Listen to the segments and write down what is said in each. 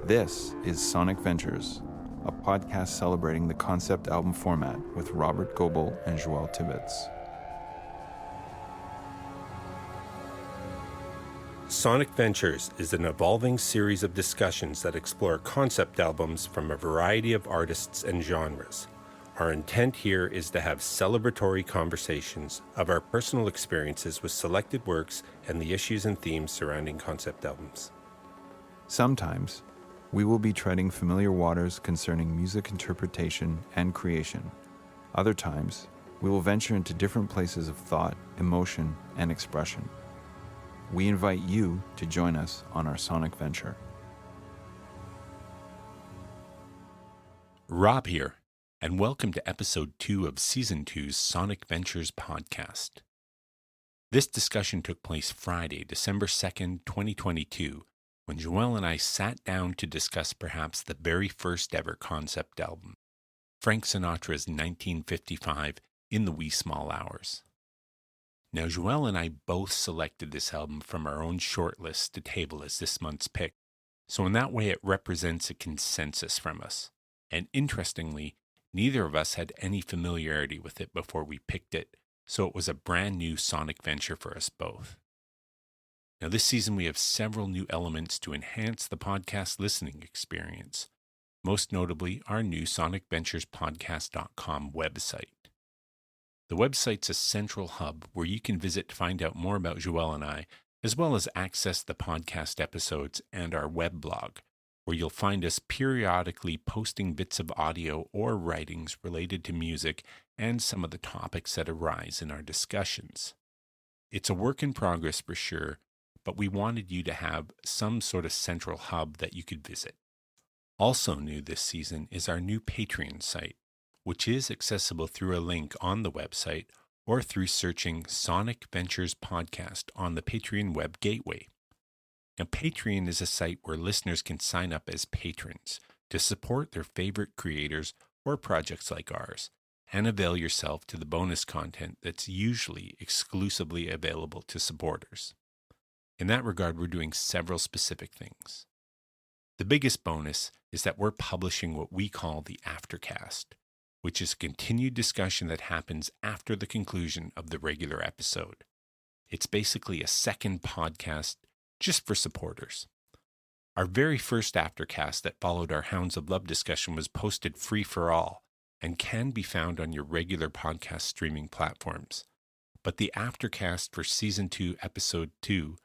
This is Sonic Ventures, a podcast celebrating the concept album format with Robert Goebel and Joël Tibbetts. Sonic Ventures is an evolving series of discussions that explore concept albums from a variety of artists and genres. Our intent here is to have celebratory conversations of our personal experiences with selected works and the issues and themes surrounding concept albums. Sometimes, we will be treading familiar waters concerning music interpretation and creation. Other times, we will venture into different places of thought, emotion, and expression. We invite you to join us on our sonic venture. Rob here, and welcome to Episode 2 of Season 2's Sonic Ventures podcast. This discussion took place Friday, December 2nd, 2022, when Joël and I sat down to discuss perhaps the very first ever concept album, Frank Sinatra's 1955 In the Wee Small Hours. Now, Joël and I both selected this album from our own shortlist to table as this month's pick, so in that way it represents a consensus from us. And interestingly, neither of us had any familiarity with it before we picked it, so it was a brand new sonic venture for us both. Now, this season we have several new elements to enhance the podcast listening experience, most notably our new sonicventurespodcast.com website. The website's a central hub where you can visit to find out more about Joël and I, as well as access the podcast episodes and our web blog, where you'll find us periodically posting bits of audio or writings related to music and some of the topics that arise in our discussions. It's a work in progress for sure, but we wanted you to have some sort of central hub that you could visit. Also new this season is our new Patreon site, which is accessible through a link on the website or through searching Sonic Ventures Podcast on the Patreon web gateway. Now, Patreon is a site where listeners can sign up as patrons to support their favorite creators or projects like ours, and avail yourself to the bonus content that's usually exclusively available to supporters. In that regard, we're doing several specific things. The biggest bonus is that we're publishing what we call the Aftercast, which is a continued discussion that happens after the conclusion of the regular episode. It's basically a second podcast just for supporters. Our very first Aftercast that followed our Hounds of Love discussion was posted free for all and can be found on your regular podcast streaming platforms. But the Aftercast for Season 2, Episode 2,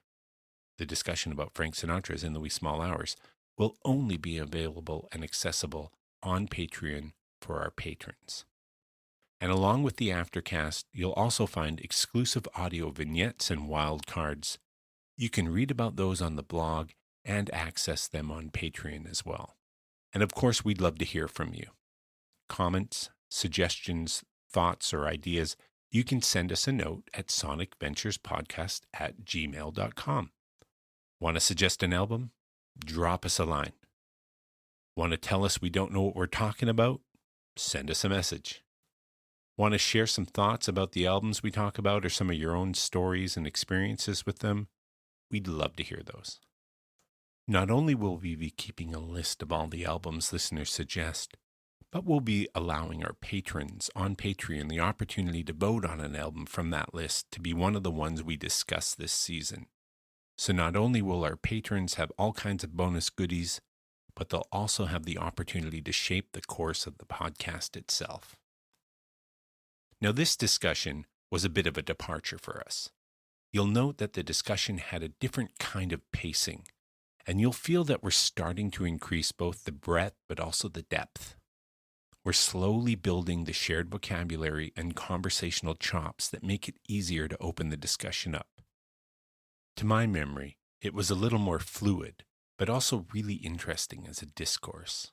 the discussion about Frank Sinatra's In the Wee Small Hours, will only be available and accessible on Patreon for our patrons. And along with the Aftercast, you'll also find exclusive audio vignettes and wildcards. You can read about those on the blog and access them on Patreon as well. And of course, we'd love to hear from you. Comments, suggestions, thoughts, or ideas, you can send us a note at sonicventurespodcast@gmail.com. Want to suggest an album? Drop us a line. Want to tell us we don't know what we're talking about? Send us a message. Want to share some thoughts about the albums we talk about or some of your own stories and experiences with them? We'd love to hear those. Not only will we be keeping a list of all the albums listeners suggest, but we'll be allowing our patrons on Patreon the opportunity to vote on an album from that list to be one of the ones we discuss this season. So not only will our patrons have all kinds of bonus goodies, but they'll also have the opportunity to shape the course of the podcast itself. Now, this discussion was a bit of a departure for us. You'll note that the discussion had a different kind of pacing, and you'll feel that we're starting to increase both the breadth but also the depth. We're slowly building the shared vocabulary and conversational chops that make it easier to open the discussion up. To my memory, it was a little more fluid, but also really interesting as a discourse.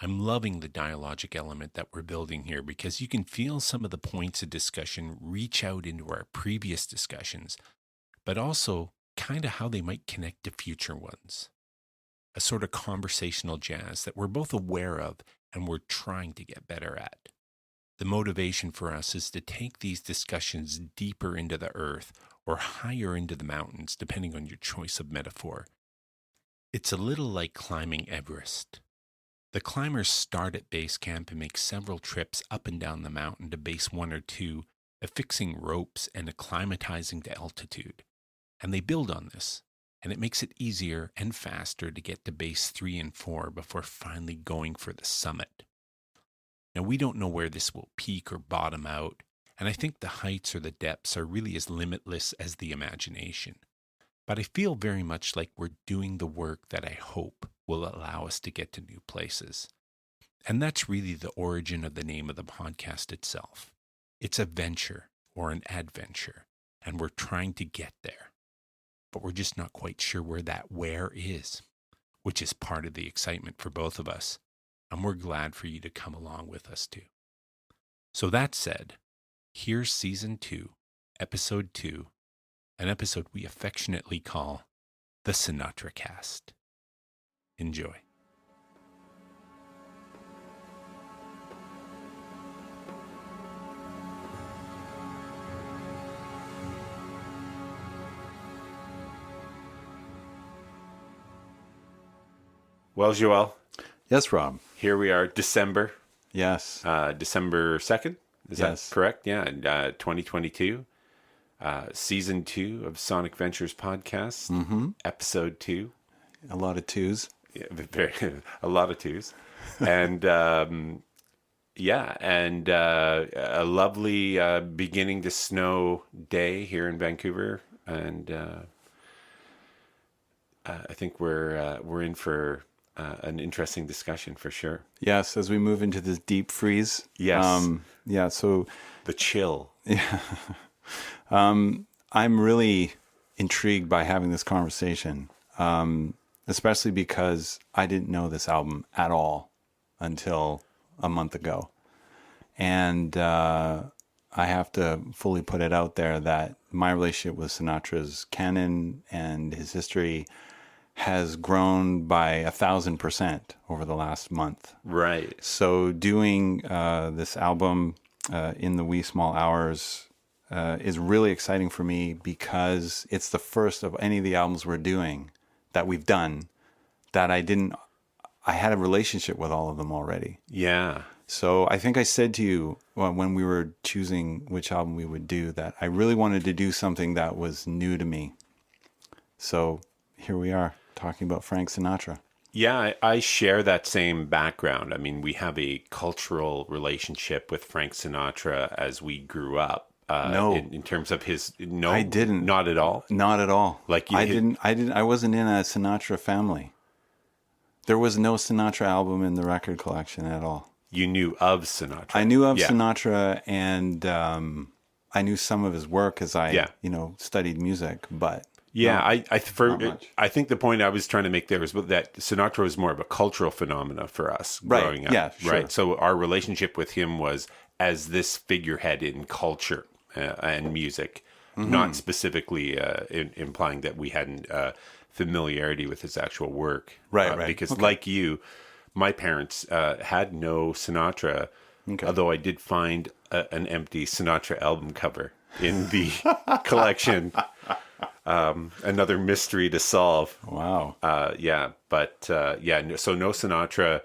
I'm loving the dialogic element that we're building here because you can feel some of the points of discussion reach out into our previous discussions, but also kind of how they might connect to future ones. A sort of conversational jazz that we're both aware of and we're trying to get better at. The motivation for us is to take these discussions deeper into the earth or higher into the mountains, depending on your choice of metaphor, It's a little like climbing Everest. The climbers start at base camp and make several trips up and down the mountain to base 1 or 2, affixing ropes and acclimatizing to altitude. And they build on this, and it makes it easier and faster to get to base 3 and 4 before finally going for the summit. Now, we don't know where this will peak or bottom out, and I think the heights or the depths are really as limitless as the imagination. But I feel very much like we're doing the work that I hope will allow us to get to new places. And that's really the origin of the name of the podcast itself. It's a venture or an adventure, and we're trying to get there. But we're just not quite sure where that where is, which is part of the excitement for both of us. And we're glad for you to come along with us too. So that said, here's Season 2, Episode 2, an episode we affectionately call the Sinatra Cast. Enjoy. Well, Joël, Yes, Rob. here we are, December Yes. December 2nd. Is Yes. that correct? Yeah, 2022. Season 2 of Sonic Ventures podcast, Episode 2. A lot of twos. Yeah, a lot of twos. And a lovely beginning to snow day here in Vancouver. And I think we're in for an interesting discussion for sure. Yes, as we move into this deep freeze. Yes. So The chill. I'm really intrigued by having this conversation, especially because I didn't know this album at all until a month ago. And I have to fully put it out there that my relationship with Sinatra's canon and his history has grown by 1,000% over the last month. Right. So doing this album in the wee small hours is really exciting for me because it's the first of any of the albums we're doing that we've done that I had a relationship with all of them already. Yeah. So I think I said to you when we were choosing which album we would do that I really wanted to do something that was new to me. So here we are talking about Frank Sinatra. Yeah, I share that same background. I mean, we have a cultural relationship with Frank Sinatra as we grew up. No. In terms of his, no, I didn't. Not at all. Not at all. Like you I wasn't in a Sinatra family. There was no Sinatra album in the record collection at all. You knew of Sinatra. I knew of Yeah. Sinatra, and I knew some of his work as I, studied music. But Yeah, not much. I think the point I was trying to make there was that Sinatra was more of a cultural phenomena for us growing up. Yeah, sure. Right. So our relationship with him was as this figurehead in culture and music, not specifically implying that we hadn't familiarity with his actual work. Right. Because like you, my parents had no Sinatra, although I did find an empty Sinatra album cover in the collection. Another mystery to solve. Wow. So no Sinatra,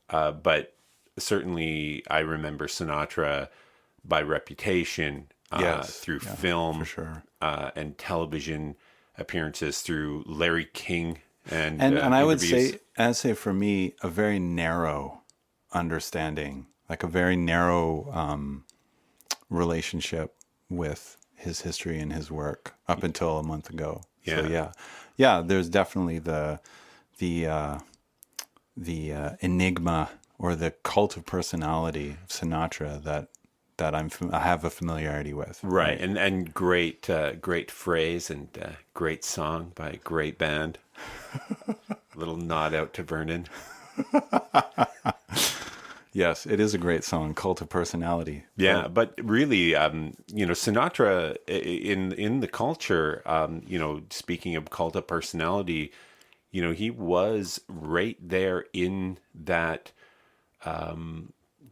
but certainly I remember Sinatra by reputation, through film, for sure. And television appearances through Larry King and I would interviews. say for me, a very narrow understanding, like a very narrow relationship with his history and his work up until a month ago. Yeah. So there's definitely the enigma or the cult of personality of Sinatra that I have a familiarity with. Right, and great phrase and great song by a great band. Little nod out to Vernon. Yes, it is a great song, Cult of Personality. Yeah, but really, Sinatra in the culture, speaking of cult of personality, he was right there in that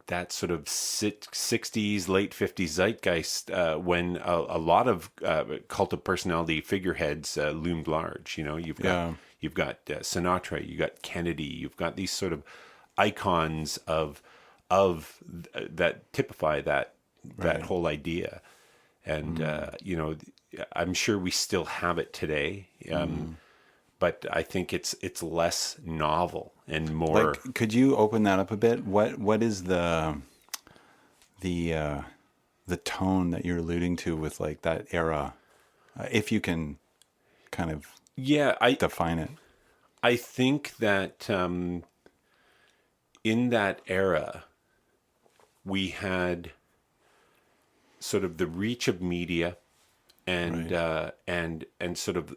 that sort of 60s, late 50s zeitgeist when a lot of cult of personality figureheads loomed large. You've got Sinatra, you got Kennedy, you've got these sort of icons of that typify that whole idea. And I'm sure we still have it today. But I think it's less novel and more. Like, could you open that up a bit? What is the tone that you're alluding to with like that era, if you can kind of define it? I think that in that era, we had sort of the reach of media and sort of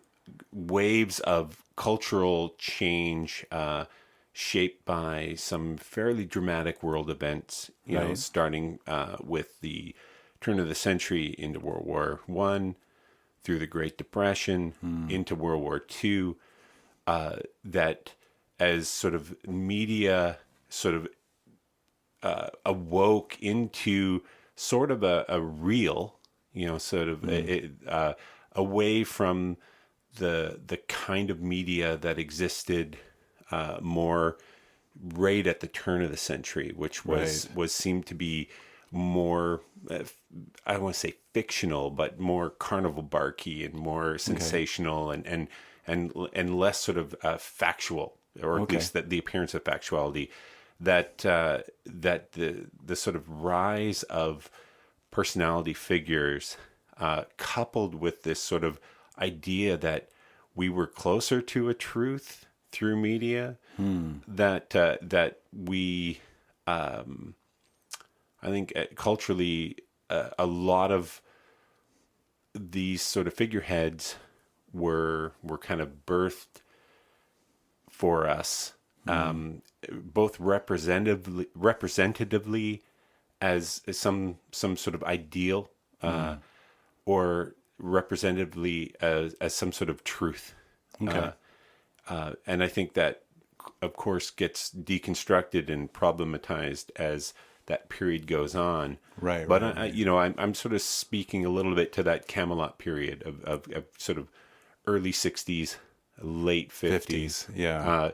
waves of cultural change shaped by some fairly dramatic world events, starting with the turn of the century into World War I, through the Great Depression, into World War II, that as sort of media sort of awoke into sort of a real, away from the kind of media that existed more right at the turn of the century, which was seemed to be more, I don't want to say fictional, but more carnival barky and more sensational and less sort of factual, or at least the appearance of factuality. That the sort of rise of personality figures, coupled with this sort of idea that we were closer to a truth through media, that we, I think culturally, a lot of these sort of figureheads were kind of birthed for us, both representatively as some sort of ideal, or representatively as some sort of truth. And I think that, of course, gets deconstructed and problematized as that period goes on. But I'm sort of speaking a little bit to that Camelot period of sort of early 60s, late 50s.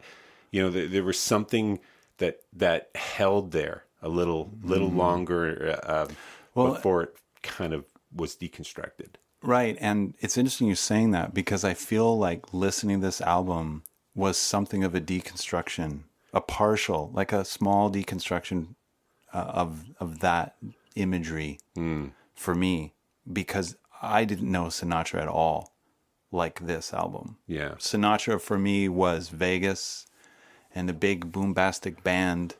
There was something that held there a little longer before it kind of was deconstructed. Right. And it's interesting you're saying that, because I feel like listening to this album was something of a deconstruction, a partial, like a small deconstruction of that imagery for me, because I didn't know Sinatra at all like this album. Yeah. Sinatra for me was Vegas and a big boombastic band,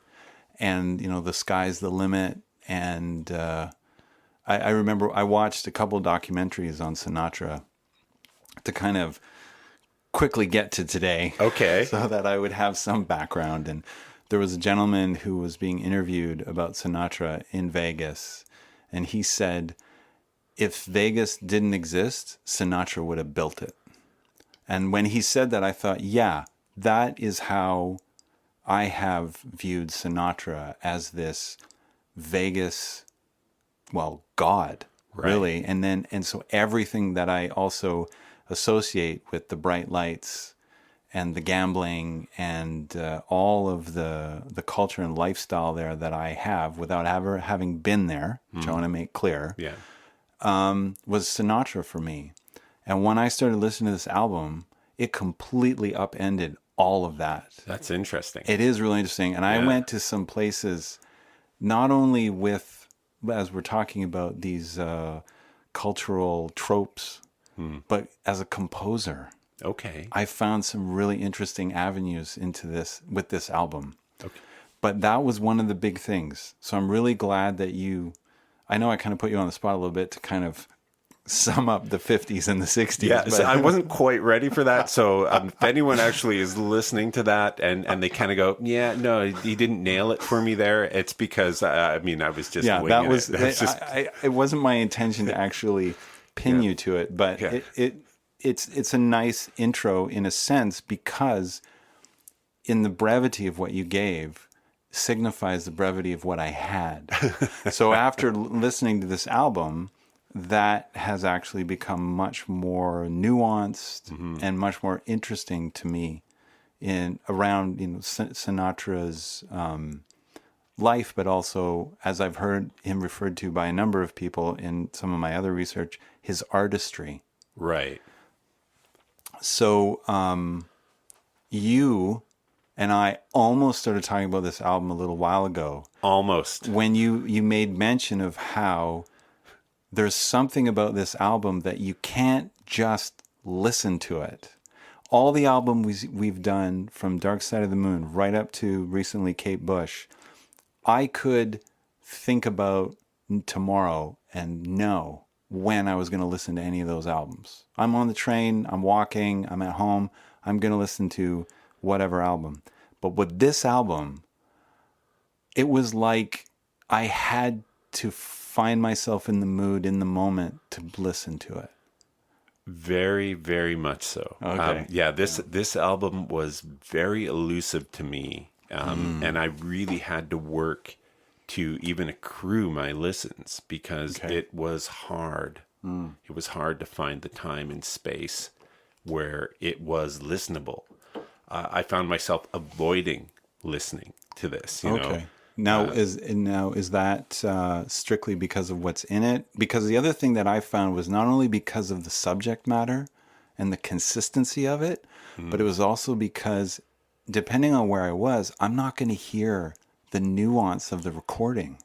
and, the sky's the limit. And I remember I watched a couple documentaries on Sinatra to kind of quickly get to today. Okay. So that I would have some background. And there was a gentleman who was being interviewed about Sinatra in Vegas, and he said, if Vegas didn't exist, Sinatra would have built it. And when he said that, I thought, yeah, that is how I have viewed Sinatra, as this Vegas, God, really. And so everything that I also associate with the bright lights and the gambling and all of the culture and lifestyle there that I have, without ever having been there, which I want to make clear, was Sinatra for me. And when I started listening to this album, it completely upended all of that. That's interesting. It is really interesting. And I went to some places, not only with, as we're talking about these cultural tropes, but as a composer. Okay. I found some really interesting avenues into this with this album. Okay. But that was one of the big things. So I'm really glad that I know I kind of put you on the spot a little bit to kind of sum up the 50s and the 60s. Yeah, but so I wasn't quite ready for that. So if anyone actually is listening to that and they kind of go, yeah, no, he didn't nail it for me there, it's because, I was just winging that was, it. it wasn't my intention to actually pin you to it, but it's a nice intro in a sense, because in the brevity of what you gave, signifies the brevity of what I had. So after listening to this album, that has actually become much more nuanced and much more interesting to me in around Sinatra's life, but also, as I've heard him referred to by a number of people in some of my other research, his artistry. Right. So you and I almost started talking about this album a little while ago. Almost. When you made mention of how there's something about this album that you can't just listen to it. All the albums we've done, from Dark Side of the Moon right up to recently Kate Bush, I could think about tomorrow and know when I was going to listen to any of those albums. I'm on the train, I'm walking, I'm at home, I'm going to listen to whatever album. But with this album, it was like I had to find myself in the mood, in the moment, to listen to it. Very, very much so. Okay. This album was very elusive to me, and I really had to work to even accrue my listens because it was hard. It was hard to find the time and space where it was listenable. I found myself avoiding listening to this. You know? Now is that strictly because of what's in it? Because the other thing that I found was not only because of the subject matter and the consistency of it, but it was also because depending on where I was, I'm not going to hear the nuance of the recording.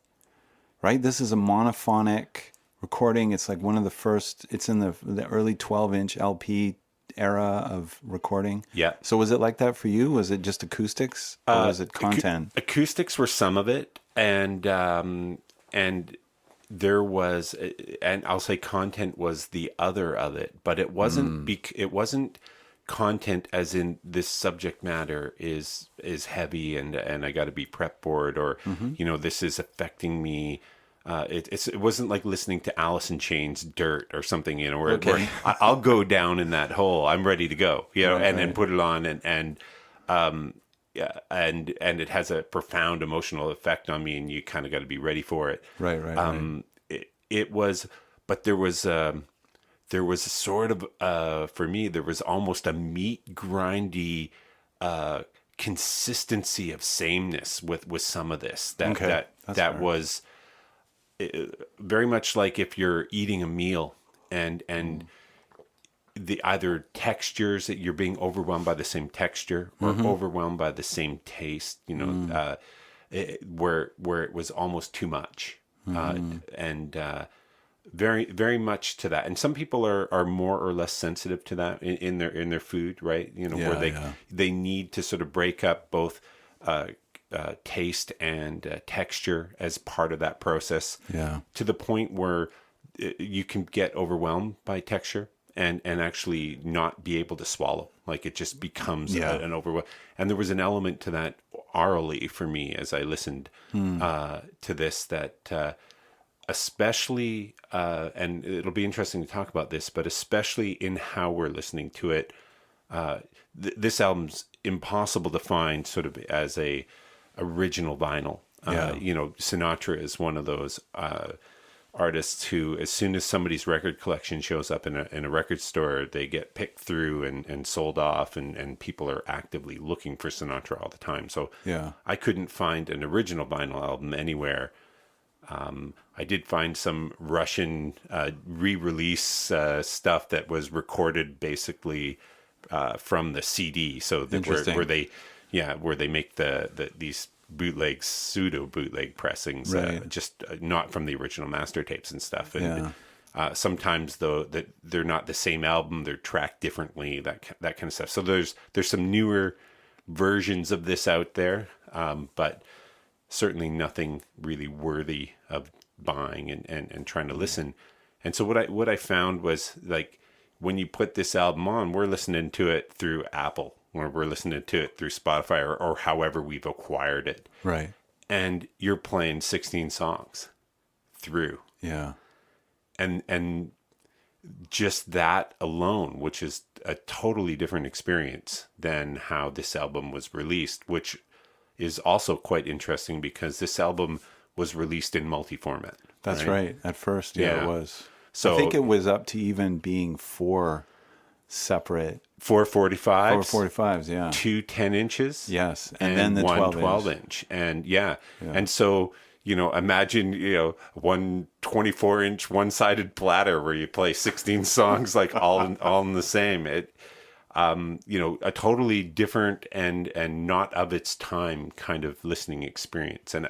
Right? This is a monophonic recording. It's like one of the first. It's in the early 12-inch LP era of recording. Yeah. So was it like that for you? Was it just acoustics, or was it content? Acoustics were some of it, and there was, and I'll say content was the other of it, but it wasn't. It wasn't content as in this subject matter is heavy, and I got to be prepped for it, or this is affecting me. It wasn't like listening to Alice in Chains' "Dirt" or something, where I'll go down in that hole. I'm ready to go, and put it on, and it has a profound emotional effect on me, and you kind of got to be ready for it. Right. It was, but there was a sort of for me, there was almost a meat grindy consistency of sameness with some of this that was very much like if you're eating a meal and the either textures that you're being overwhelmed by the same texture or overwhelmed by the same taste, where it was almost too much, and very, very much to that. And some people are more or less sensitive to that in their food, right? Where they need to sort of break up both taste and texture as part of that process, to the point where you can get overwhelmed by texture and actually not be able to swallow. Like it just becomes an overwhelm. And there was an element to that orally for me as I listened to this that especially, and it'll be interesting to talk about this, but especially in how we're listening to it, this album's impossible to find sort of as a original vinyl. Sinatra is one of those artists who, as soon as somebody's record collection shows up in a record store, they get picked through and sold off, and people are actively looking for Sinatra all the time. So I couldn't find an original vinyl album anywhere. I did find some Russian re-release stuff that was recorded basically from the CD. So that where they make these bootlegs, pseudo bootleg pressings, just not from the original master tapes and stuff. And sometimes though that they're not the same album, they're tracked differently, that kind of stuff. So there's some newer versions of this out there, but certainly nothing really worthy of buying and trying to listen. And so what I found was, like, when you put this album on, we're listening to it through Apple, or we're listening to it through Spotify, or however we've acquired it. Right. And you're playing 16 songs through. Yeah. And just that alone, which is a totally different experience than how this album was released, which is also quite interesting because this album was released in multi-format. That's right. At first, it was. So I think it was up to even being 4 separate 445s, 445s, yeah. 2 10 inches, yes, and then the 1 12 inch. And and so imagine one 24-inch one-sided platter where you play 16 songs like all in the same. It a totally different and not of its time kind of listening experience, and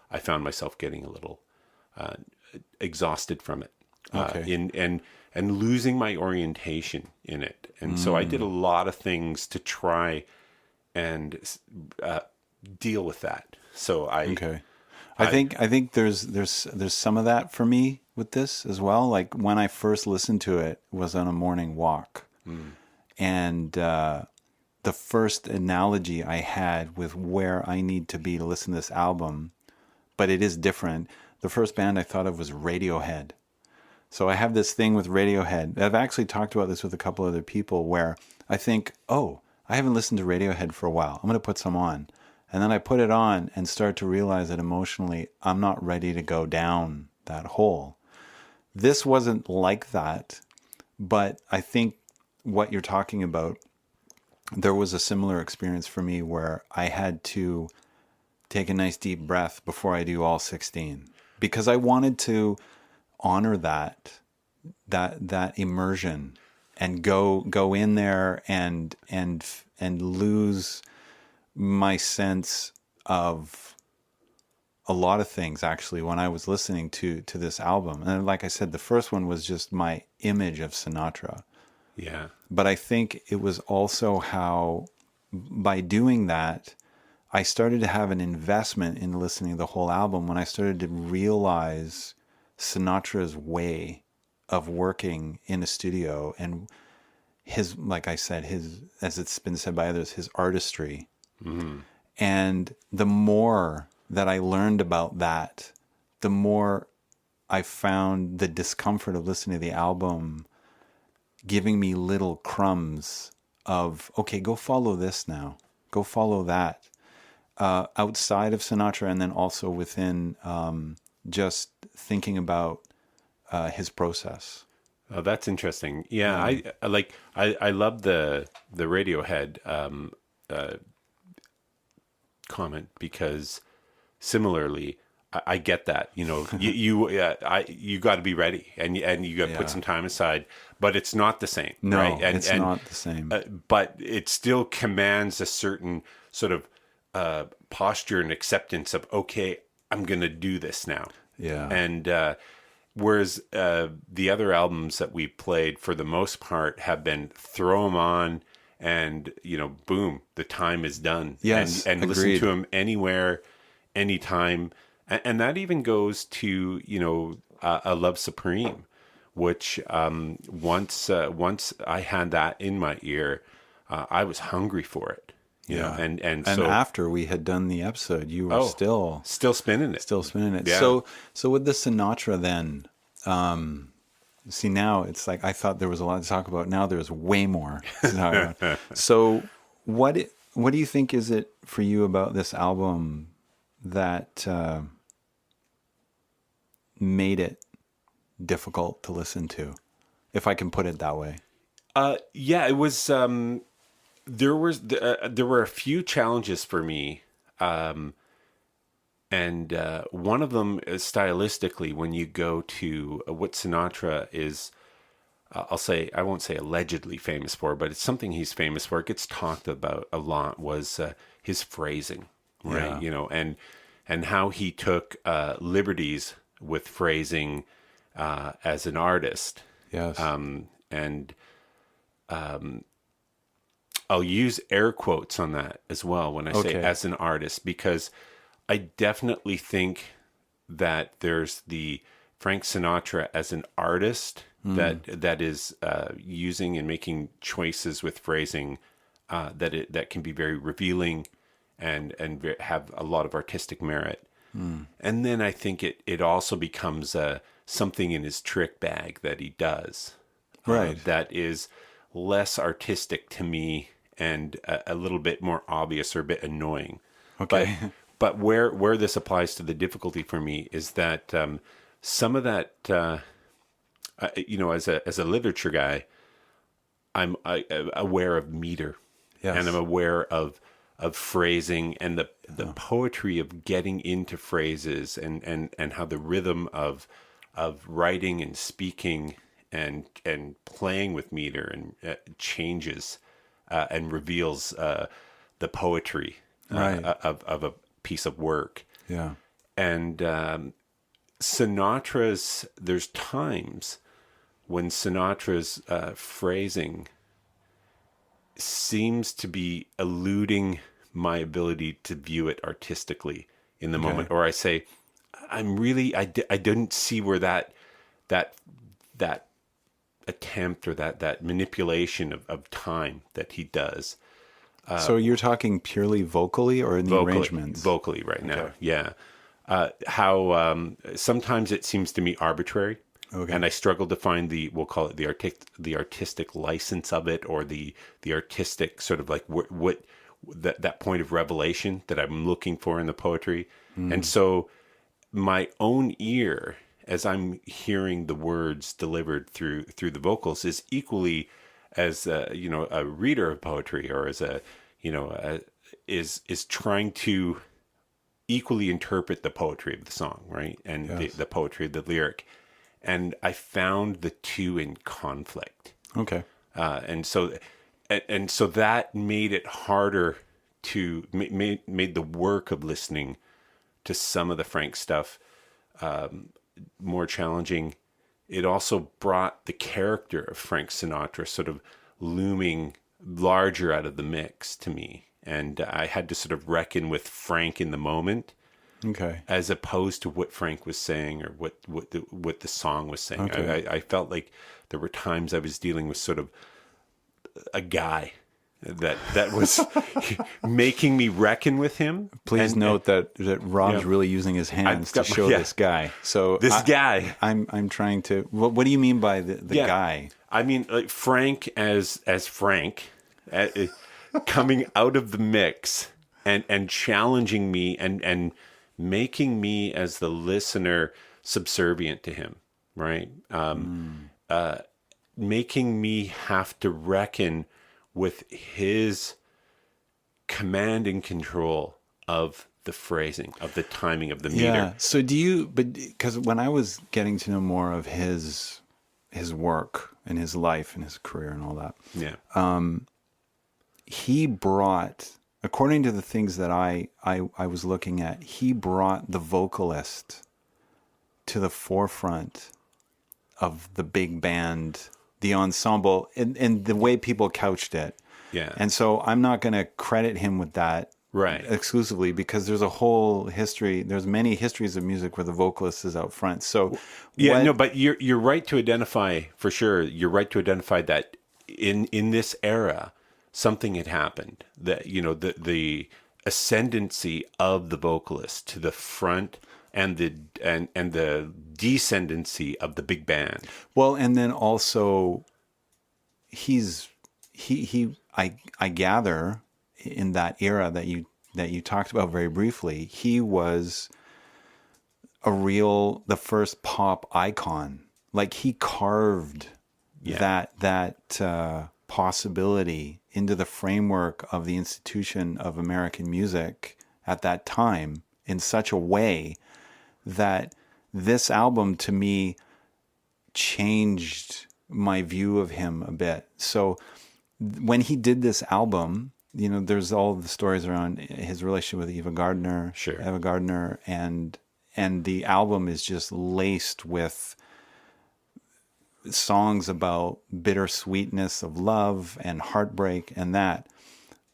I found myself getting a little exhausted from it, and losing my orientation in it. And so I did a lot of things to try and deal with that. So I think there's some of that for me with this as well. Like when I first listened to it was on a morning walk, and the first analogy I had with where I need to be to listen to this album, but it is different. The first band I thought of was Radiohead. So I have this thing with Radiohead. I've actually talked about this with a couple other people where I think, oh, I haven't listened to Radiohead for a while. I'm going to put some on. And then I put it on and start to realize that emotionally, I'm not ready to go down that hole. This wasn't like that, but I think what you're talking about, there was a similar experience for me where I had to take a nice deep breath before I do all 16, because I wanted to honor that immersion and go in there and lose my sense of a lot of things actually when I was listening to this album. And like I said, the first one was just my image of Sinatra. Yeah. But I think it was also how by doing that, I started to have an investment in listening to the whole album when I started to realize Sinatra's way of working in a studio and his, like I said, his, as it's been said by others, his artistry. Mm-hmm. And the more that I learned about that, the more I found the discomfort of listening to the album giving me little crumbs of, okay, go follow this now. Go follow that. Outside of Sinatra, and then also within just thinking about his process. Oh, that's interesting. Yeah, I love the Radiohead comment, because similarly, I get that. You got to be ready, and you got to put some time aside. But it's not the same, no, right? It's not the same. But it still commands a certain sort of posture and acceptance of, okay, I'm going to do this now. Yeah. And whereas the other albums that we played, for the most part, have been throw them on and, boom, the time is done. Yes, and listen to them anywhere, anytime. And that even goes to, A Love Supreme, which once I had that in my ear, I was hungry for it. And so after we had done the episode, you were still spinning it. Yeah. So with the Sinatra then, see, now it's like I thought there was a lot to talk about. Now there's way more. So what do you think is it for you about this album that made it difficult to listen to, if I can put it that way? Yeah, it was. There were a few challenges for me, and one of them is stylistically. When you go to what Sinatra is, I won't say allegedly famous for, but it's something he's famous for. It gets talked about a lot. Was his phrasing, right? Yeah. And how he took liberties with phrasing as an artist. Yes. I'll use air quotes on that as well when I say as an artist, because I definitely think that there's the Frank Sinatra as an artist that is using and making choices with phrasing that can be very revealing and have a lot of artistic merit. And then I think it also becomes something in his trick bag that he does, right? That is less artistic to me and a little bit more obvious or a bit annoying. Okay. But where this applies to the difficulty for me is that some of that, as a literature guy, I'm aware of meter, Yes. and I'm aware of phrasing and the poetry of getting into phrases and how the rhythm of writing and speaking and playing with meter and changes and reveals the poetry Right. of a piece of work. Yeah. And there's times when Sinatra's phrasing seems to be eluding my ability to view it artistically in the moment. Or I say, I didn't see where that attempt or that manipulation of time that he does. So you're talking purely vocally or in the arrangements? Vocally right now, yeah. How sometimes it seems to me arbitrary, and I struggle to find we'll call it the artistic license of it, or the artistic sort of like what that point of revelation that I'm looking for in the poetry. And so my own ear, as I'm hearing the words delivered through the vocals, is equally as a reader of poetry, or as is trying to equally interpret the poetry of the song, right? And the poetry of the lyric. And I found the two in conflict. Okay. And so that made it harder made the work of listening to some of the Frank stuff more challenging. It also brought the character of Frank Sinatra sort of looming larger out of the mix to me. And I had to sort of reckon with Frank in the moment, as opposed to what Frank was saying or what the song was saying. Okay. I felt like there were times I was dealing with sort of a guy that was making me reckon with him. Please note that Rob's really using his hands to show this guy. So guy. I'm trying to. What do you mean by the guy? I mean, like Frank as Frank, coming out of the mix and challenging me and making me as the listener subservient to him, right? Making me have to reckon with his command and control of the phrasing, of the timing, of the meter. Yeah. So because when I was getting to know more of his work and his life and his career and all that, he brought, according to the things that I was looking at, he brought the vocalist to the forefront of the big band, the ensemble, and the way people couched it. Yeah. And so I'm not going to credit him with that exclusively, because there's a whole history. There's many histories of music where the vocalist is out front. So but you're right to identify, for sure. You're right to identify that in this era, something had happened, that the ascendancy of the vocalist to the front and the descendancy of the big band. Well, and then also I gather in that era that you talked about very briefly, he was the first pop icon. Like, he carved that possibility into the framework of the institution of American music at that time in such a way that this album, to me, changed my view of him a bit. So when he did this album, there's all the stories around his relationship with Eva Gardner, and the album is just laced with songs about bittersweetness of love and heartbreak and that.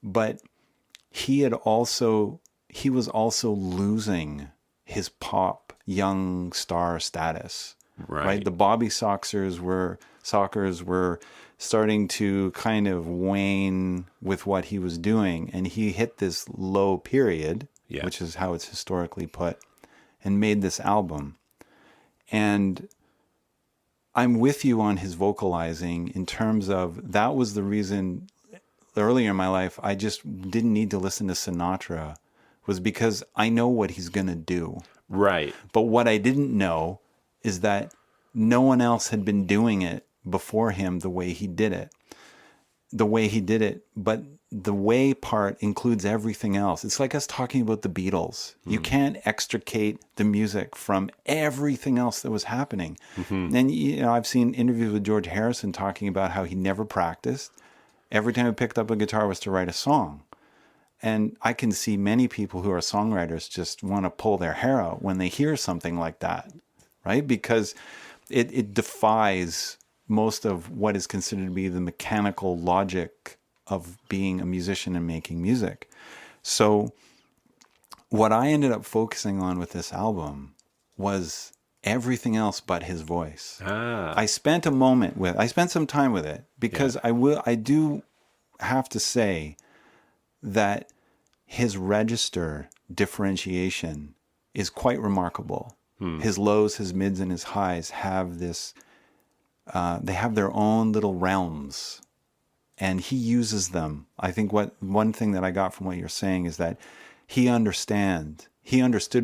But he was also losing his pop young star status. Right? The Bobby Soxers were starting to kind of wane with what he was doing, and he hit this low period, which is how it's historically put, and made this album. And I'm with you on his vocalizing in terms of that was the reason earlier in my life I just didn't need to listen to Sinatra was because I know what he's going to do. Right. But what I didn't know is that no one else had been doing it before him the way he did it. But the way part includes everything else. It's like us talking about the Beatles. You can't extricate the music from everything else that was happening. And I've seen interviews with George Harrison talking about how he never practiced. Every time he picked up a guitar was to write a song. And I can see many people who are songwriters just want to pull their hair out when they hear something like that, right? Because it defies most of what is considered to be the mechanical logic of being a musician and making music. So what I ended up focusing on with this album was everything else but his voice. I spent some time with it because I do have to say that his register differentiation is quite remarkable. His lows, his mids, and his highs have this, they have their own little realms, and he uses them. I think one thing that I got from what you're saying is that he understood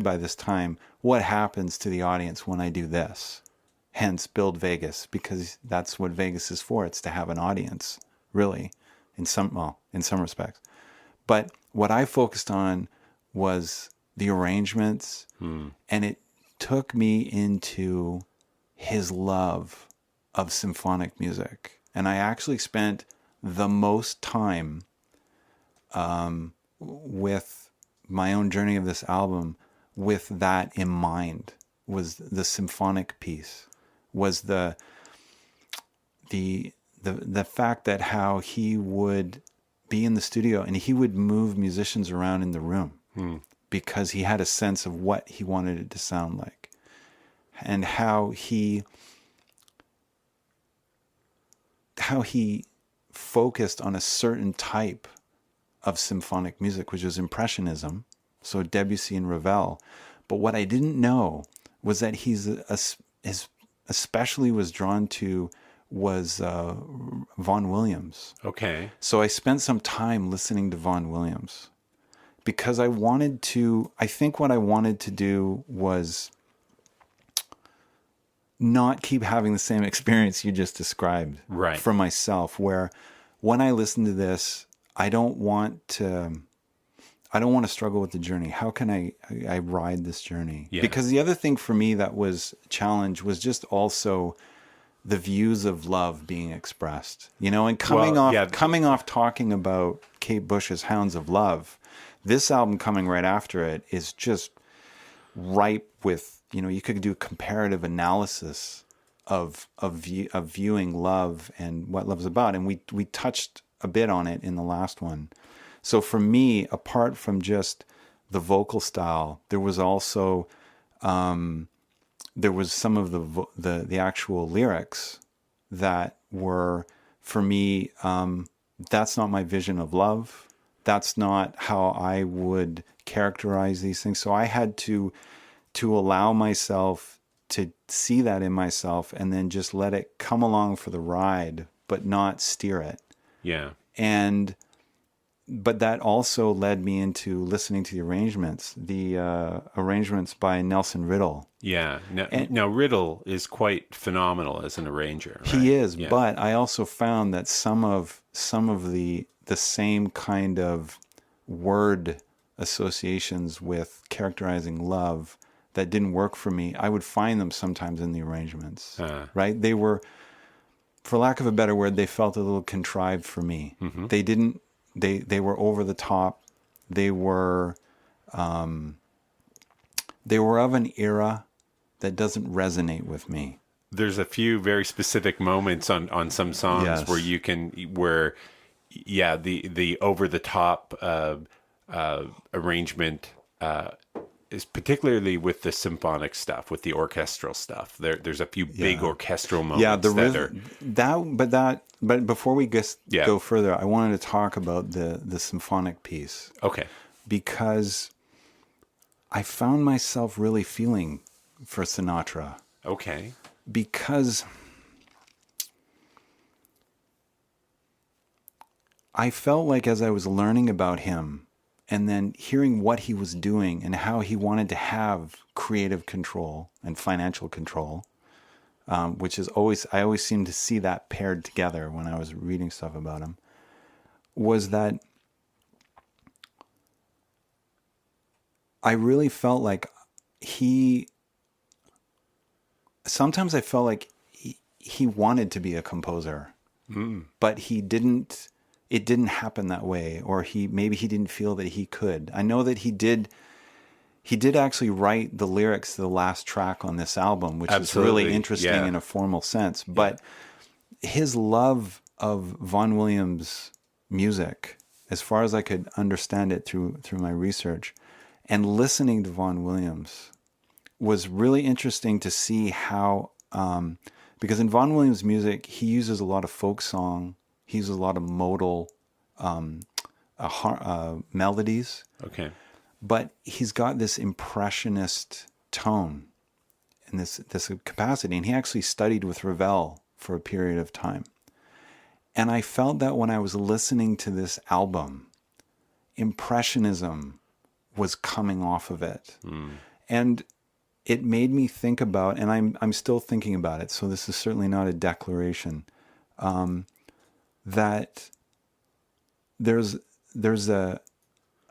by this time what happens to the audience when I do this. Hence, build Vegas, because that's what Vegas is for. It's to have an audience, really, in some respects. But what I focused on was the arrangements, and it took me into his love of symphonic music. And I actually spent the most time with my own journey of this album with that in mind. Was the symphonic piece, was the fact that how he would be in the studio and he would move musicians around in the room because he had a sense of what he wanted it to sound like, and how he focused on a certain type of symphonic music, which was Impressionism, so Debussy and Ravel. But what I didn't know was that he's especially was drawn to was Vaughan Williams. Okay. So I spent some time listening to Vaughan Williams because I think what I wanted to do was not keep having the same experience you just described for myself, where when I listen to this, I don't want to struggle with the journey. How can I ride this journey? Yeah. Because the other thing for me that was a challenge was just also the views of love being expressed, and coming off talking about Kate Bush's Hounds of Love, this album coming right after it is just ripe with, you could do comparative analysis of viewing love and what love's about. And we touched a bit on it in the last one. So for me, apart from just the vocal style, there was also, there was some of the actual lyrics that were, for me, that's not my vision of love. That's not how I would characterize these things. So I had to allow myself to see that in myself and then just let it come along for the ride, but not steer it. Yeah. But that also led me into listening to the arrangements by Nelson Riddle. Yeah. Now Riddle is quite phenomenal as an arranger. Right? He is, but I also found that some of the same kind of word associations with characterizing love that didn't work for me, I would find them sometimes in the arrangements. Right? They were, for lack of a better word, they felt a little contrived for me. Mm-hmm. They were over the top. They were of an era that doesn't resonate with me. There's a few very specific moments on some songs where the over the top arrangement is particularly with the symphonic stuff, with the orchestral stuff. There's a few big orchestral moments. But before we go further, I wanted to talk about the symphonic piece. Okay. Because I found myself really feeling for Sinatra. Okay. Because I felt like as I was learning about him and then hearing what he was doing and how he wanted to have creative control and financial control, which is I always seem to see that paired together when I was reading stuff about him, was that I really felt like sometimes I felt like he wanted to be a composer, but it didn't happen that way, or maybe he didn't feel that he could. I know that he did actually write the lyrics to the last track on this album, which Absolutely. is really interesting in a formal sense. But his love of Vaughan Williams' music, as far as I could understand it through my research, and listening to Vaughan Williams was really interesting to see how, because in Vaughan Williams' music, he uses a lot of folk song, he uses a lot of modal melodies. Okay. But he's got this impressionist tone and this capacity. And he actually studied with Ravel for a period of time. And I felt that when I was listening to this album, impressionism was coming off of it. And it made me think about, and I'm still thinking about it, so this is certainly not a declaration, that there's a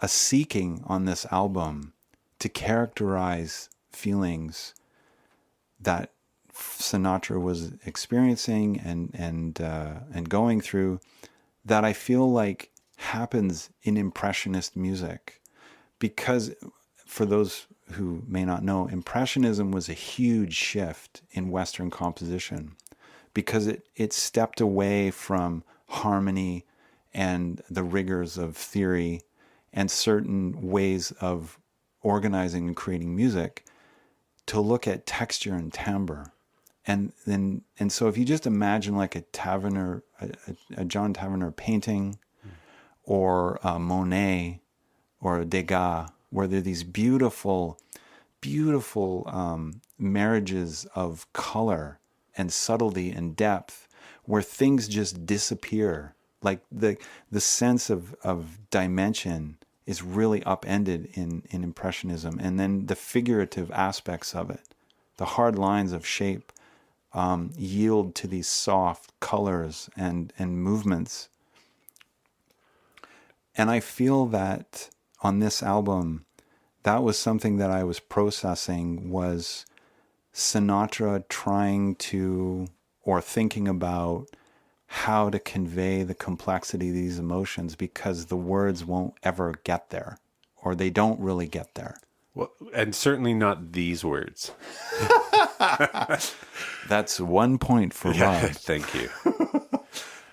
seeking on this album to characterize feelings that Sinatra was experiencing and going through, that I feel like happens in Impressionist music. Because for those who may not know, Impressionism was a huge shift in Western composition, because it stepped away from harmony and the rigors of theory and certain ways of organizing and creating music to look at texture and timbre. And so if you just imagine like a Taverner, a John Taverner painting, or a Monet or a Degas, where there are these beautiful marriages of color and subtlety and depth, where things just disappear. Like the sense of dimension is really upended in Impressionism. And then the figurative aspects of it, the hard lines of shape, yield to these soft colors and movements. And I feel that on this album, that was something that I was processing, was Sinatra trying to, or thinking about, how to convey the complexity of these emotions, because the words won't ever get there, or they don't really get there. Well, and certainly not these words. That's 1 point for Rob. Thank you.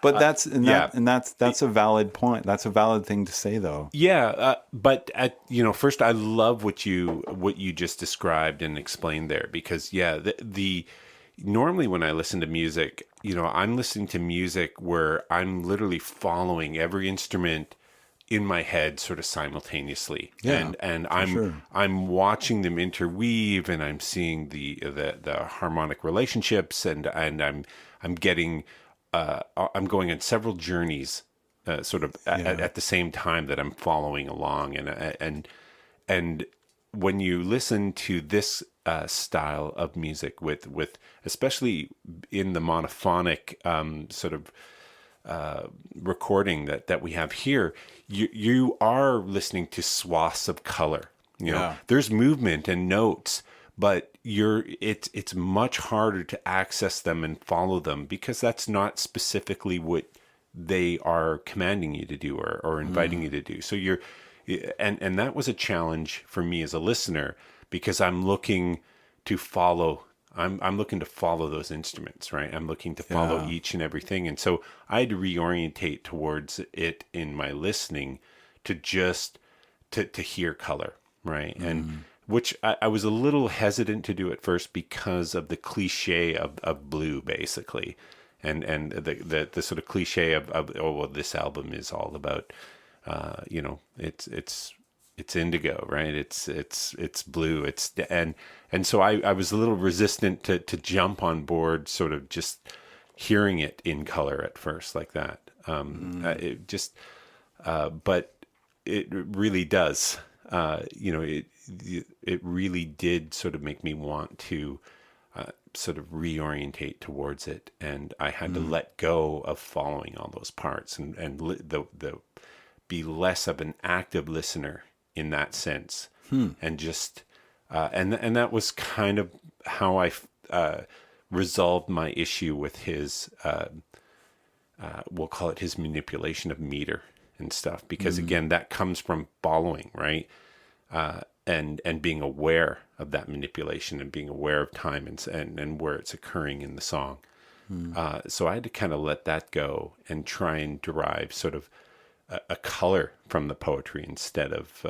But that's a valid point. That's a valid thing to say, though. Yeah, but first, I love what you just described and explained there, because normally when I listen to music, I'm listening to music where I'm literally following every instrument in my head sort of simultaneously. Yeah, and I'm watching them interweave, and I'm seeing the harmonic relationships, and I'm getting I'm going on several journeys sort of at the same time that I'm following along, and when you listen to this style of music with especially in the monophonic sort of recording that we have here, you are listening to swaths of color. There's movement and notes, but it's much harder to access them and follow them, because that's not specifically what they are commanding you to do or inviting you to do. So and that was a challenge for me as a listener, because I'm looking to follow. I'm looking to follow those instruments, right? I'm looking to follow each and everything. And so I had to reorientate towards it in my listening to just to hear color, right? And which I was a little hesitant to do at first, because of the cliche of blue, basically. And the sort of cliche of this album is all about, it's indigo, right? It's blue. And so I was a little resistant to jump on board, sort of just hearing it in color at first like that. But it really does. It really did sort of make me want to sort of reorientate towards it, and I had to let go of following all those parts and be less of an active listener in that sense, and just and that was kind of how I resolved my issue with his we'll call it his manipulation of meter and stuff, because again, that comes from following, right? And being aware of that manipulation and being aware of time and where it's occurring in the song. So I had to kind of let that go and try and derive sort of a color from the poetry instead of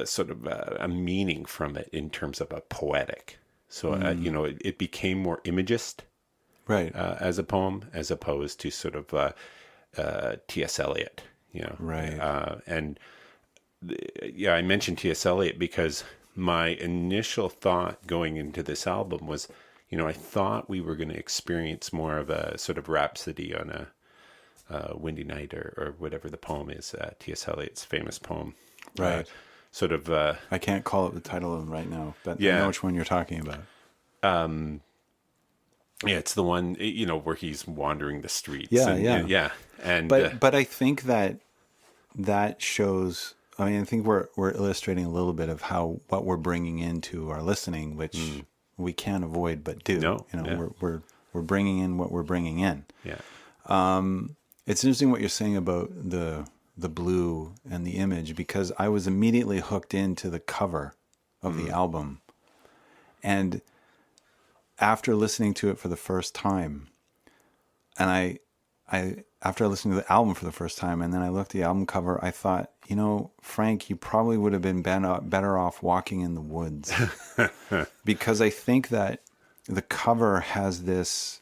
sort of a meaning from it in terms of a poetic. So it became more imagist, Right. as a poem, as opposed to sort of T.S. Eliot. Right. I mentioned T.S. Eliot because my initial thought going into this album was, I thought we were going to experience more of a sort of rhapsody on a windy night or whatever the poem is, T.S. Eliot's famous poem. Right. Sort of. I can't call it the title of it right now, but I Yeah. know which one you're talking about. Yeah, it's the one, where he's wandering the streets. Yeah, and, yeah. And But I think that shows. I mean, I think we're illustrating a little bit of what we're bringing into our listening, which we can't avoid but do. No, yeah. We're bringing in what we're bringing in. yeah. It's interesting what you're saying about the blue and the image, because I was immediately hooked into the cover of the album, and after listening to it for the first time, and I after listening to the album for the first time, and then I looked at the album cover, I thought, Frank, you probably would have been better off walking in the woods, because I think that the cover has this,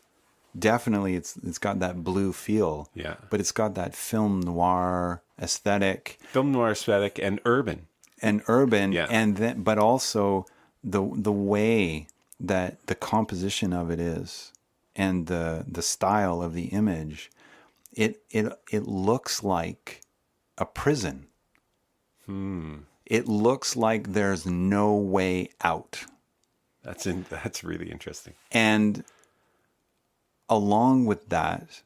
definitely it's got that blue feel, Yeah. but it's got that film noir aesthetic Film noir aesthetic and urban. Yeah. and then but also the way that the composition of it is, and the style of the image, it looks like a prison. It looks like there's no way out. That's really interesting. And along with that,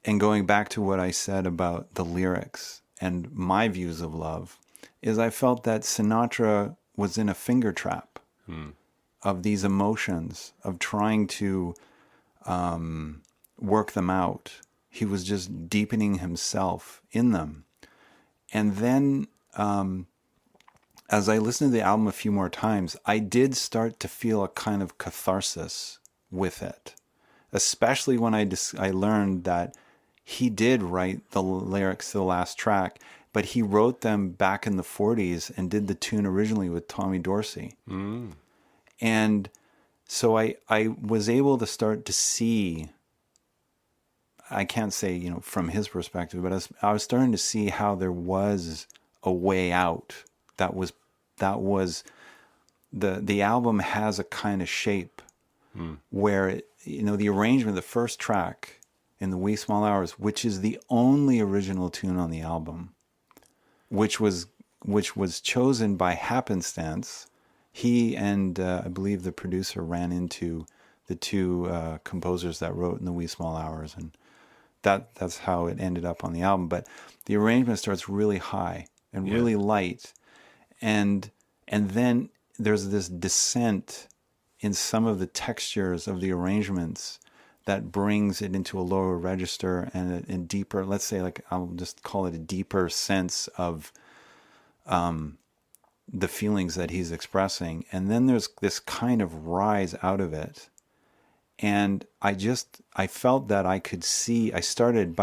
and going back to what I said about the lyrics and my views of love, is I felt that Sinatra was in a finger trap of these emotions, of trying to work them out. He was just deepening himself in them. And then as I listened to the album a few more times, I did start to feel a kind of catharsis with it, especially when I learned that he did write the lyrics to the last track, but he wrote them back in the 40s and did the tune originally with Tommy Dorsey. And so I was able to start to see, I can't say, from his perspective, but I was starting to see how there was a way out. That was the album has a kind of shape where it, the arrangement, the first track in the Wee Small Hours, which is the only original tune on the album, which was chosen by happenstance. He and I believe the producer ran into the two composers that wrote in the Wee Small Hours, and that's how it ended up on the album. But the arrangement starts really high and really light, and then there's this descent in some of the textures of the arrangements that brings it into a lower register and a deeper, let's say, like, I'll just call it a deeper sense of the feelings that he's expressing. And then there's this kind of rise out of it. And I felt that I could see, I started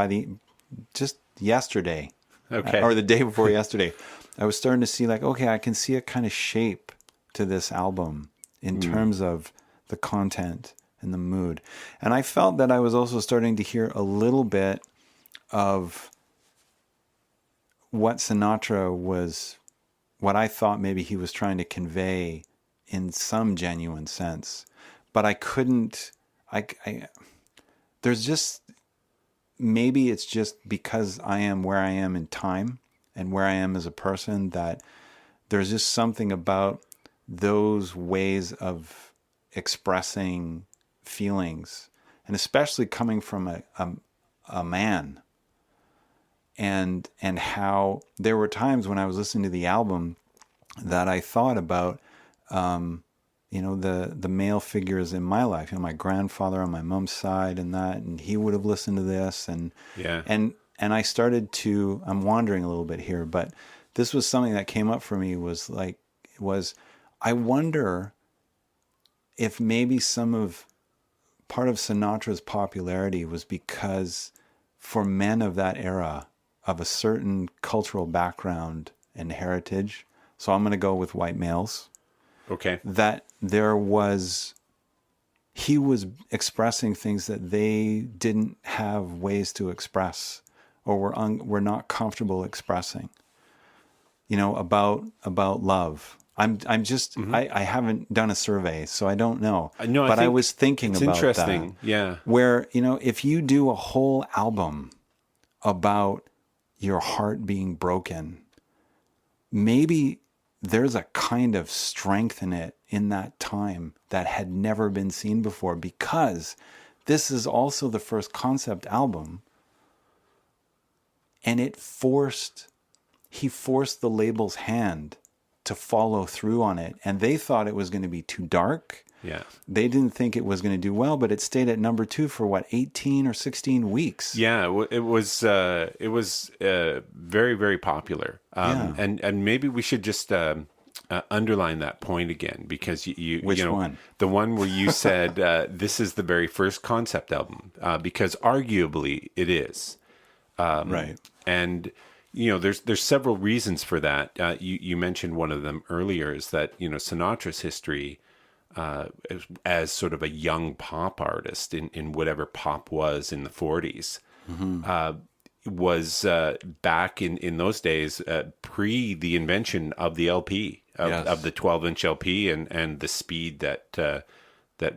just yesterday, or the day before yesterday, I was starting to see, like, okay, I can see a kind of shape to this album in terms of the content and the mood. And I felt that I was also starting to hear a little bit of what Sinatra was, what I thought maybe he was trying to convey in some genuine sense. But I couldn't, there's just, maybe it's just because I am where I am in time and where I am as a person, that there's just something about those ways of expressing feelings, and especially coming from a man, and how there were times when I was listening to the album that I thought about, the male figures in my life, my grandfather on my mom's side and he would have listened to this, and I started to, I'm wandering a little bit here, but this was something that came up for me, was I wonder if maybe part of Sinatra's popularity was because for men of that era, of a certain cultural background and heritage, so I'm going to go with white males, Okay. that he was expressing things that they didn't have ways to express, or were not comfortable expressing, about love. I'm just, I haven't done a survey, so I don't know. No, but I was thinking it's about interesting. that. Yeah. Where, if you do a whole album about your heart being broken, maybe there's a kind of strength in it in that time that had never been seen before, because this is also the first concept album, and he forced the label's hand to follow through on it, and they thought it was going to be too dark. Yeah. They didn't think it was going to do well, but it stayed at number 2 for 18 or 16 weeks. Yeah, it was very, very popular. And maybe we should just underline that point again, because Which one? The one where you said this is the very first concept album, because arguably it is. Right. And there's several reasons for that. You mentioned one of them earlier, is that Sinatra's history as sort of a young pop artist in whatever pop was in the 40s, was back in those days, pre the invention of the LP, of the 12-inch LP, and the speed that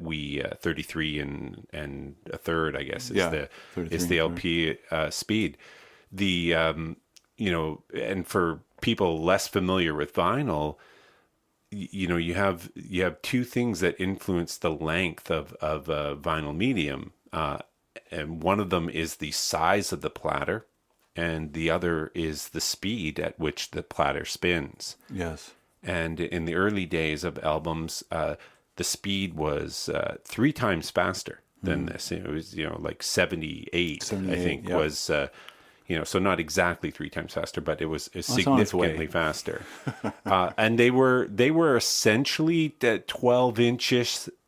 we 33 and a third, I guess, is the LP speed. The and for people less familiar with vinyl, you have two things that influence the length of a vinyl medium, and one of them is the size of the platter, and the other is the speed at which the platter spins. Yes. And in the early days of albums, the speed was 3 times faster than this. It was like 78 I think, was so not exactly 3 times faster, but it was significantly faster. And they were essentially 12-inch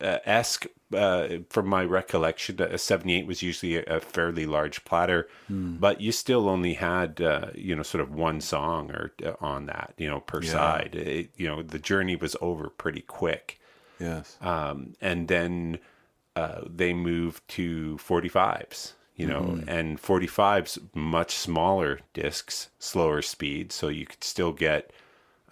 esque. From my recollection, a 78 was usually a fairly large platter, but you still only had sort of one song or on that per side. The journey was over pretty quick. Yes. And then they moved to 45s. And 45's much smaller discs, slower speed, so you could still get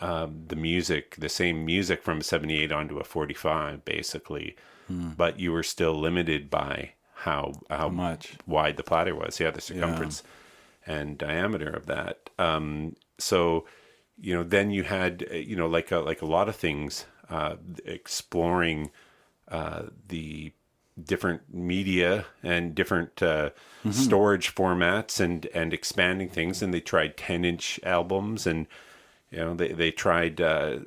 the same music from a 78 onto a 45, basically, but you were still limited by how much wide the platter was, the circumference and diameter of that. So then you had like a lot of things, exploring the different media and different storage formats and expanding things, and they tried 10-inch albums, and they tried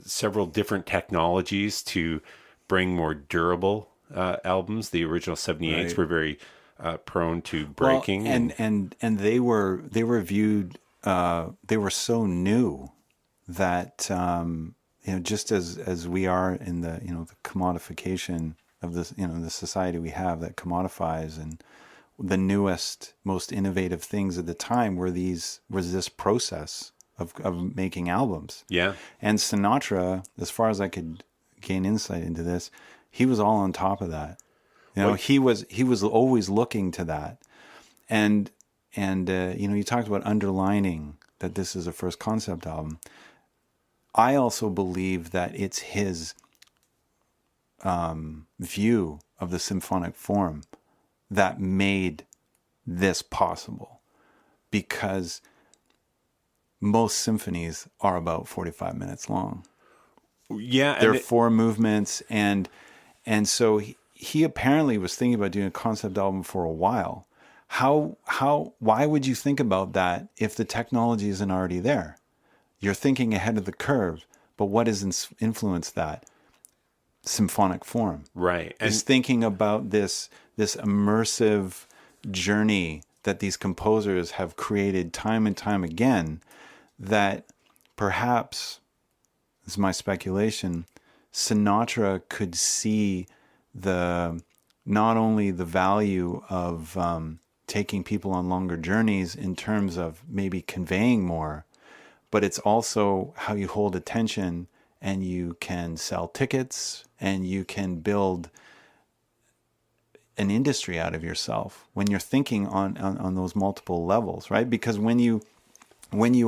several different technologies to bring more durable albums. The original 78s were very prone to breaking, and they were viewed, they were so new that just as we are in the the commodification of this, the society we have that commodifies, and the newest, most innovative things at the time was this process of making albums. Yeah. And Sinatra, as far as I could gain insight into this, he was all on top of that. He was always looking to that. And you talked about underlining that this is a first concept album. I also believe that it's his view of the symphonic form that made this possible, because most symphonies are about 45 minutes long. Yeah. There are four movements, and so he apparently was thinking about doing a concept album for a while. Why would you think about that if the technology isn't already there? You're thinking ahead of the curve, but what has influenced that? Symphonic form. Right. And Is thinking about this immersive journey that these composers have created time and time again, that perhaps, this is my speculation, Sinatra could see not only the value of taking people on longer journeys in terms of maybe conveying more, but it's also how you hold attention, and you can sell tickets, and you can build an industry out of yourself when you're thinking on those multiple levels, right? Because when you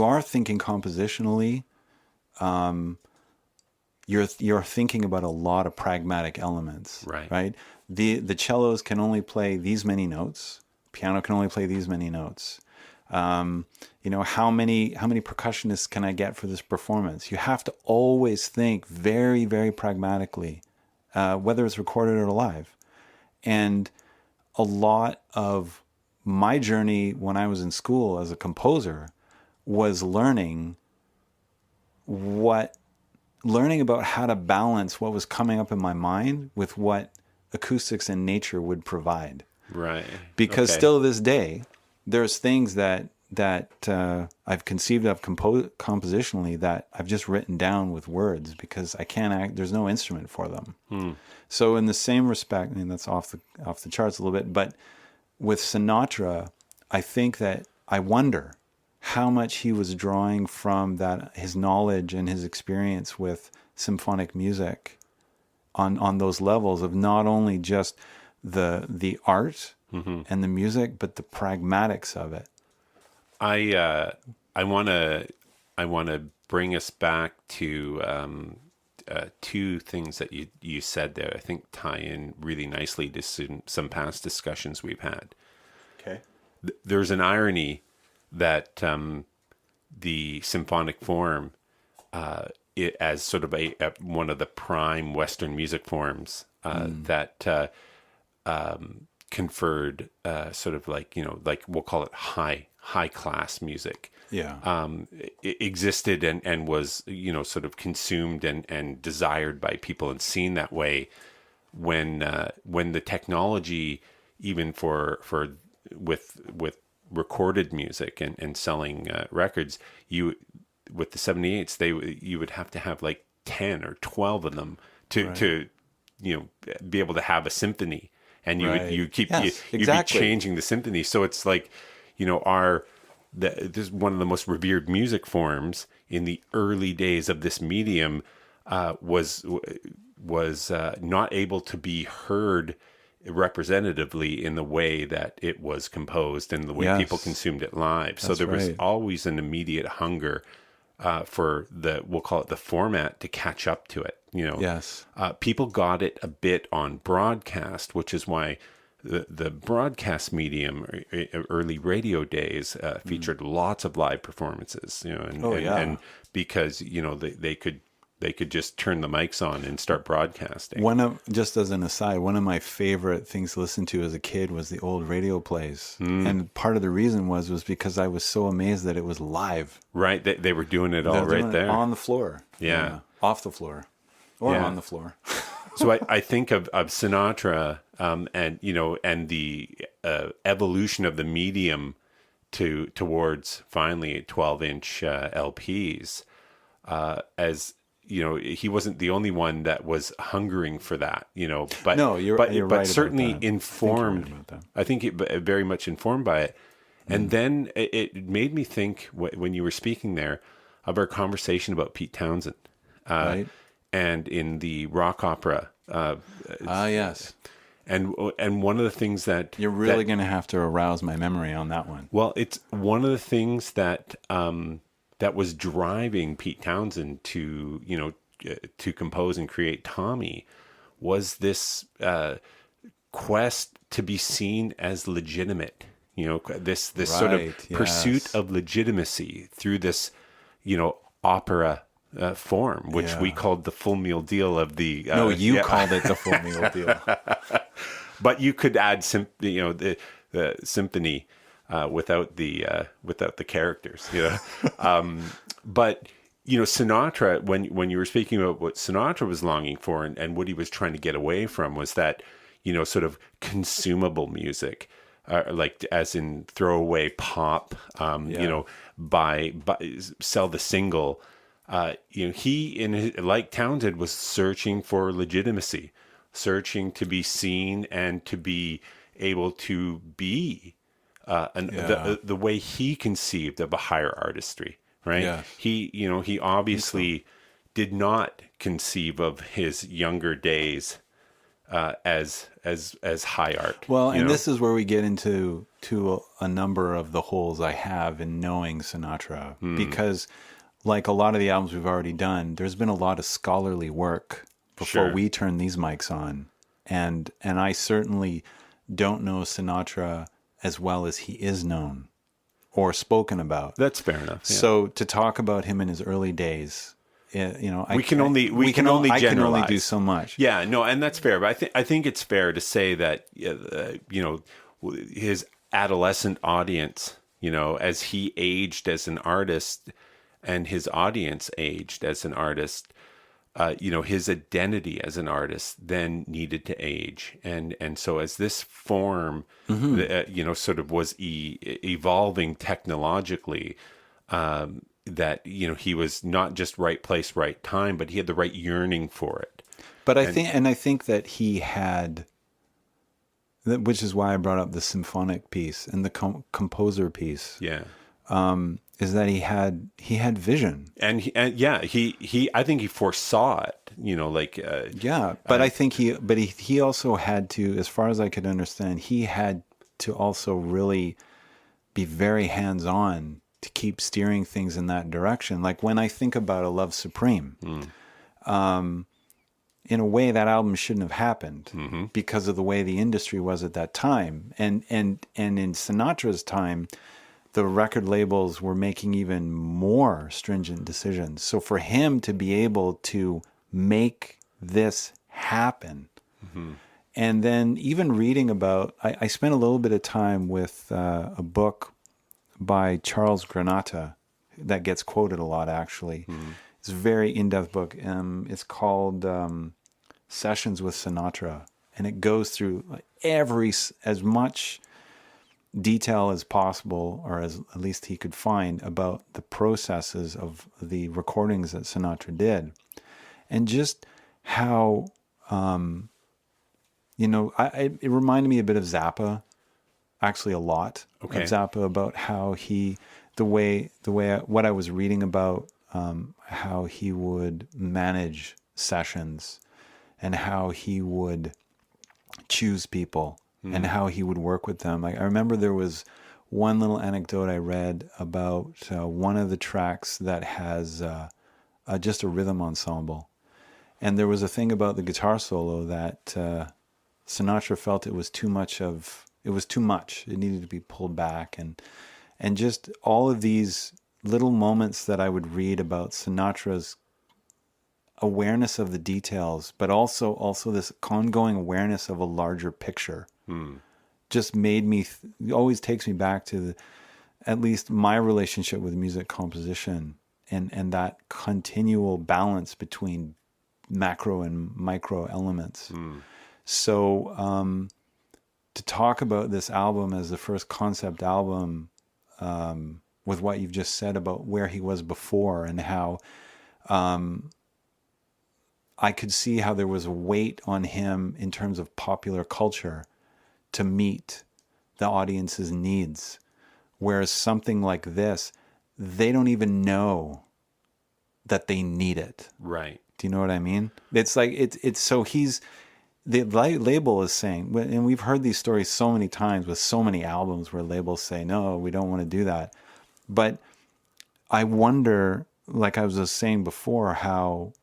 are thinking compositionally, you're thinking about a lot of pragmatic elements, right? The cellos can only play these many notes. Piano can only play these many notes. How many percussionists can I get for this performance? You have to always think very, very pragmatically, whether it's recorded or live. And a lot of my journey when I was in school as a composer was learning about how to balance what was coming up in my mind with what acoustics and nature would provide. Right. Because still to this day, there's things that I've conceived of compositionally that I've just written down with words, because I can't there's no instrument for them. So in the same respect, I mean, that's off the charts a little bit, but with Sinatra, I think that I wonder how much he was drawing from his knowledge and his experience with symphonic music on those levels of not only just the art and the music, but the pragmatics of it. I want to bring us back to two things that you said there. I think tie in really nicely to some past discussions we've had. Okay. There's an irony that the symphonic form, as sort of one of the prime Western music forms that conferred sort of like we'll call it high class music. Yeah. It existed and was sort of consumed and desired by people and seen that way when the technology, even with recorded music and selling records, with the 78s, you would have to have like 10 or 12 of them to be able to have a symphony, and you'd be changing the symphony. So it's like, this is one of the most revered music forms in the early days of this medium, was not able to be heard representatively in the way that it was composed and the way people consumed it live. So there was always an immediate hunger for we'll call it the format, to catch up to it. People got it a bit on broadcast, which is why the broadcast medium, early radio days, featured lots of live performances. And because they could just turn the mics on and start broadcasting. Just as an aside, one of my favorite things to listen to as a kid was the old radio plays. And part of the reason was because I was so amazed that it was live. Right. They were doing it all right there. On the floor. Yeah. Off the floor. Or on the floor. So I think of Sinatra, and the evolution of the medium towards finally 12-inch LPs, as he wasn't the only one that was hungering for that, but no, you're right, certainly about that. informed. I think it very much informed by it. And then it made me think, when you were speaking there, of our conversation about Pete Townsend, right? And in the rock opera. Yes. And one of the things that you're really going to have to arouse my memory on that one. Well, it's one of the things that that was driving Pete Townsend to compose and create Tommy, was this quest to be seen as legitimate this sort of Right, pursuit yes. of legitimacy through this, opera form, which we Yeah. called the full meal deal of the. No, you called it the full meal deal. But you could add the symphony without the characters, But Sinatra, when you were speaking about what Sinatra was longing for and what he was trying to get away from was that sort of consumable music, like as in throwaway pop, buy sell the single. He like Townsend was searching for legitimacy, searching to be seen and to be able to be the way he conceived of a higher artistry, right? Yes. He obviously did not conceive of his younger days as high art. Well, and this is where we get into a number of the holes I have in knowing Sinatra, because like a lot of the albums we've already done, there's been a lot of scholarly work before Sure. we turn these mics on, and I certainly don't know Sinatra as well as he is known or spoken about. That's fair enough. Yeah. So to talk about him in his early days, we can only I can only generalize. do so much. Yeah, no, and that's fair. But I think it's fair to say that his adolescent audience, as he aged as an artist, and his audience aged as an artist, his identity as an artist then needed to age, and so as this form, sort of was evolving technologically. That he was not just right place, right time, but he had the right yearning for it. But I think that he had, which is why I brought up the symphonic piece and the composer piece. Yeah, is that he had vision, and he I think he foresaw it. But I think he also had to, as far as I could understand, he had to also really be very hands on to keep steering things in that direction. Like when I think about A Love Supreme, in a way that album shouldn't have happened because of the way the industry was at that time. And in Sinatra's time, the record labels were making even more stringent decisions. So for him to be able to make this happen, and then even reading about, I spent a little bit of time with a book by Charles Granata that gets quoted a lot, actually. It's a very in-depth book. It's called Sessions with Sinatra, and it goes through as much detail as possible, or as at least he could find, about the processes of the recordings that Sinatra did, and just how it reminded me a bit of Zappa. Actually, a lot of Zappa, about how what I was reading about, how he would manage sessions and how he would choose people and how he would work with them. I remember there was one little anecdote I read about one of the tracks that has just a rhythm ensemble. And there was a thing about the guitar solo that Sinatra felt it was too much. It needed to be pulled back, and just all of these little moments that I would read about Sinatra's awareness of the details, but also this ongoing awareness of a larger picture, just made me. Always takes me back to at least my relationship with music composition, and that continual balance between macro and micro elements. So. To talk about this album as the first concept album, with what you've just said about where he was before, and how I could see how there was a weight on him in terms of popular culture to meet the audience's needs, whereas something like this, they don't even know that they need it. Right. Do you know what I mean? It's like it's so he's. The label is saying, and we've heard these stories so many times with so many albums where labels say, no, we don't want to do that. But I wonder, like I was just saying before, how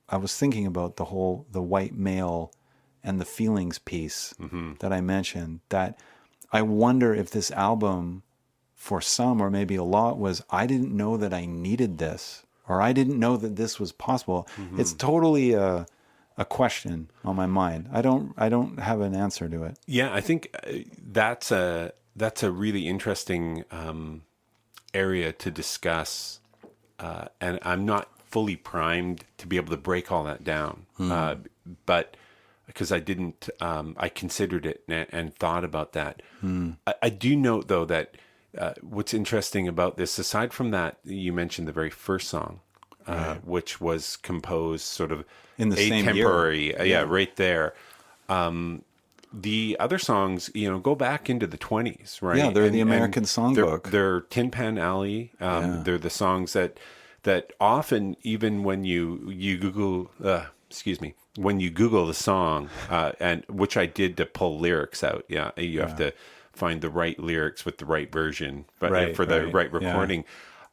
I was thinking about the white male and the feelings piece that I mentioned, that I wonder if this album, for some or maybe a lot, was I didn't know that I needed this, or I didn't know that this was possible. It's totally a question on my mind. I don't have an answer to it. Yeah, I think that's a really interesting area to discuss, and I'm not fully primed to be able to break all that down. But because I didn't, I considered it and thought about that. I do note though that what's interesting about this, aside from that, you mentioned the very first song, which was composed sort of In the same year. atemporary, right there. The other songs, go back into the 20s, right? Yeah, they're the American Songbook. They're Tin Pan Alley. They're the songs that often, even when you Google, when you Google the song, and which I did to pull lyrics out. Yeah, you have to find the right lyrics with the right version, but for the right recording.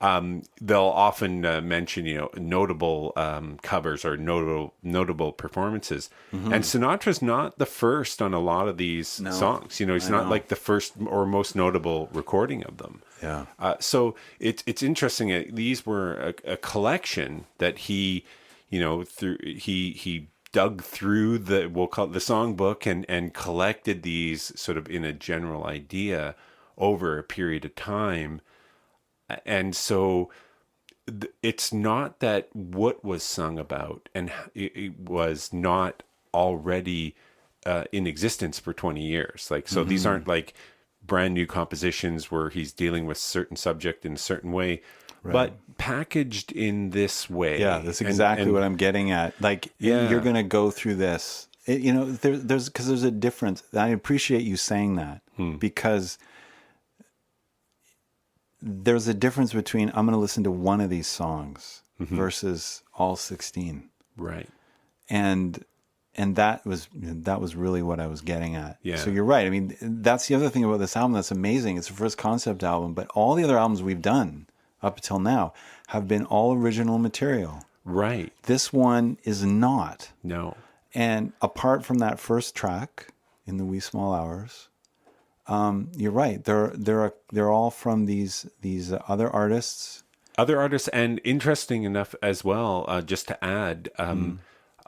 They'll often mention, notable covers or notable performances. And Sinatra's not the first on a lot of these songs. He's not like the first or most notable recording of them. Yeah. So it's interesting. These were a collection that he dug through we'll call it the songbook and collected these sort of in a general idea over a period of time. And so it's not that what was sung about and it was not already in existence for 20 years. So these aren't like brand new compositions where he's dealing with certain subject in a certain way, but packaged in this way. Yeah, that's exactly what I'm getting at. You're going to go through this. There's a difference. I appreciate you saying that because there's a difference between I'm going to listen to one of these songs versus all 16. Right. And that was really what I was getting at. Yeah. So you're right. I mean, that's the other thing about this album that's amazing. It's the first concept album, but all the other albums we've done up until now have been all original material. Right. This one is not. No. And apart from that first track, In the Wee Small Hours, you're right. They're all from these other artists. Other artists, and interesting enough as well, just to add,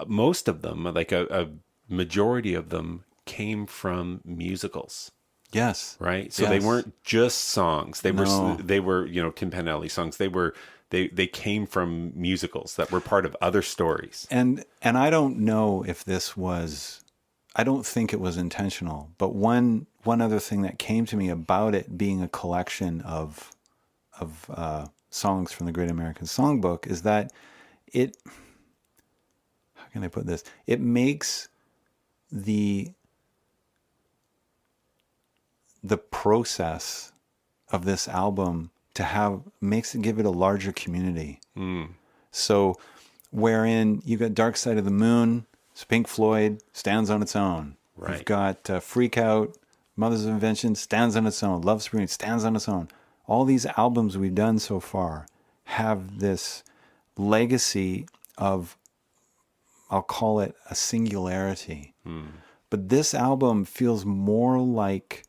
most of them, like a majority of them, came from musicals. Yes. Right. So they weren't just songs. They were Tin Pan Alley songs. They came from musicals that were part of other stories. And I don't know if this was. I don't think it was intentional, but one other thing that came to me about it being a collection of songs from the Great American Songbook is that it, how can I put this? It makes the process of this album give it a larger community. So wherein you got Dark Side of the Moon, Pink Floyd stands on its own. Right. You've got Freak Out, Mothers of Invention stands on its own. Love Supreme stands on its own. All these albums we've done so far have this legacy of, I'll call it a singularity. But this album feels more like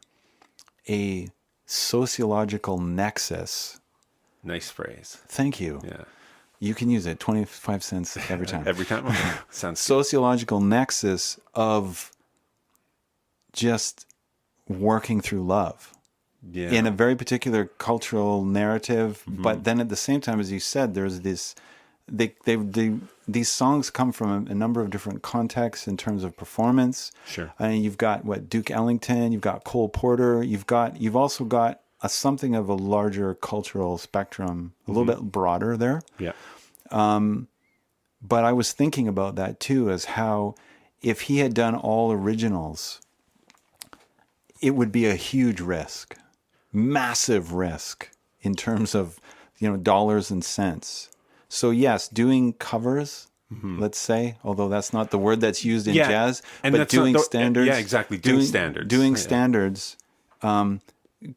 a sociological nexus. Nice phrase. Thank you. Yeah. You can use it, 25 cents every time. Every time? Okay. Sounds Sociological nexus of just working through love in a very particular cultural narrative. But then at the same time, as you said, there's this, these songs come from a number of different contexts in terms of performance. Sure. And you've got Duke Ellington, you've got Cole Porter, you've also got something of a larger cultural spectrum, a little bit broader there. Yeah. But I was thinking about that too, as how if he had done all originals, it would be a huge risk, massive risk in terms of, dollars and cents. So yes, doing covers, let's say, although that's not the word that's used in jazz, and but doing standards. Yeah, exactly. Doing standards. Doing standards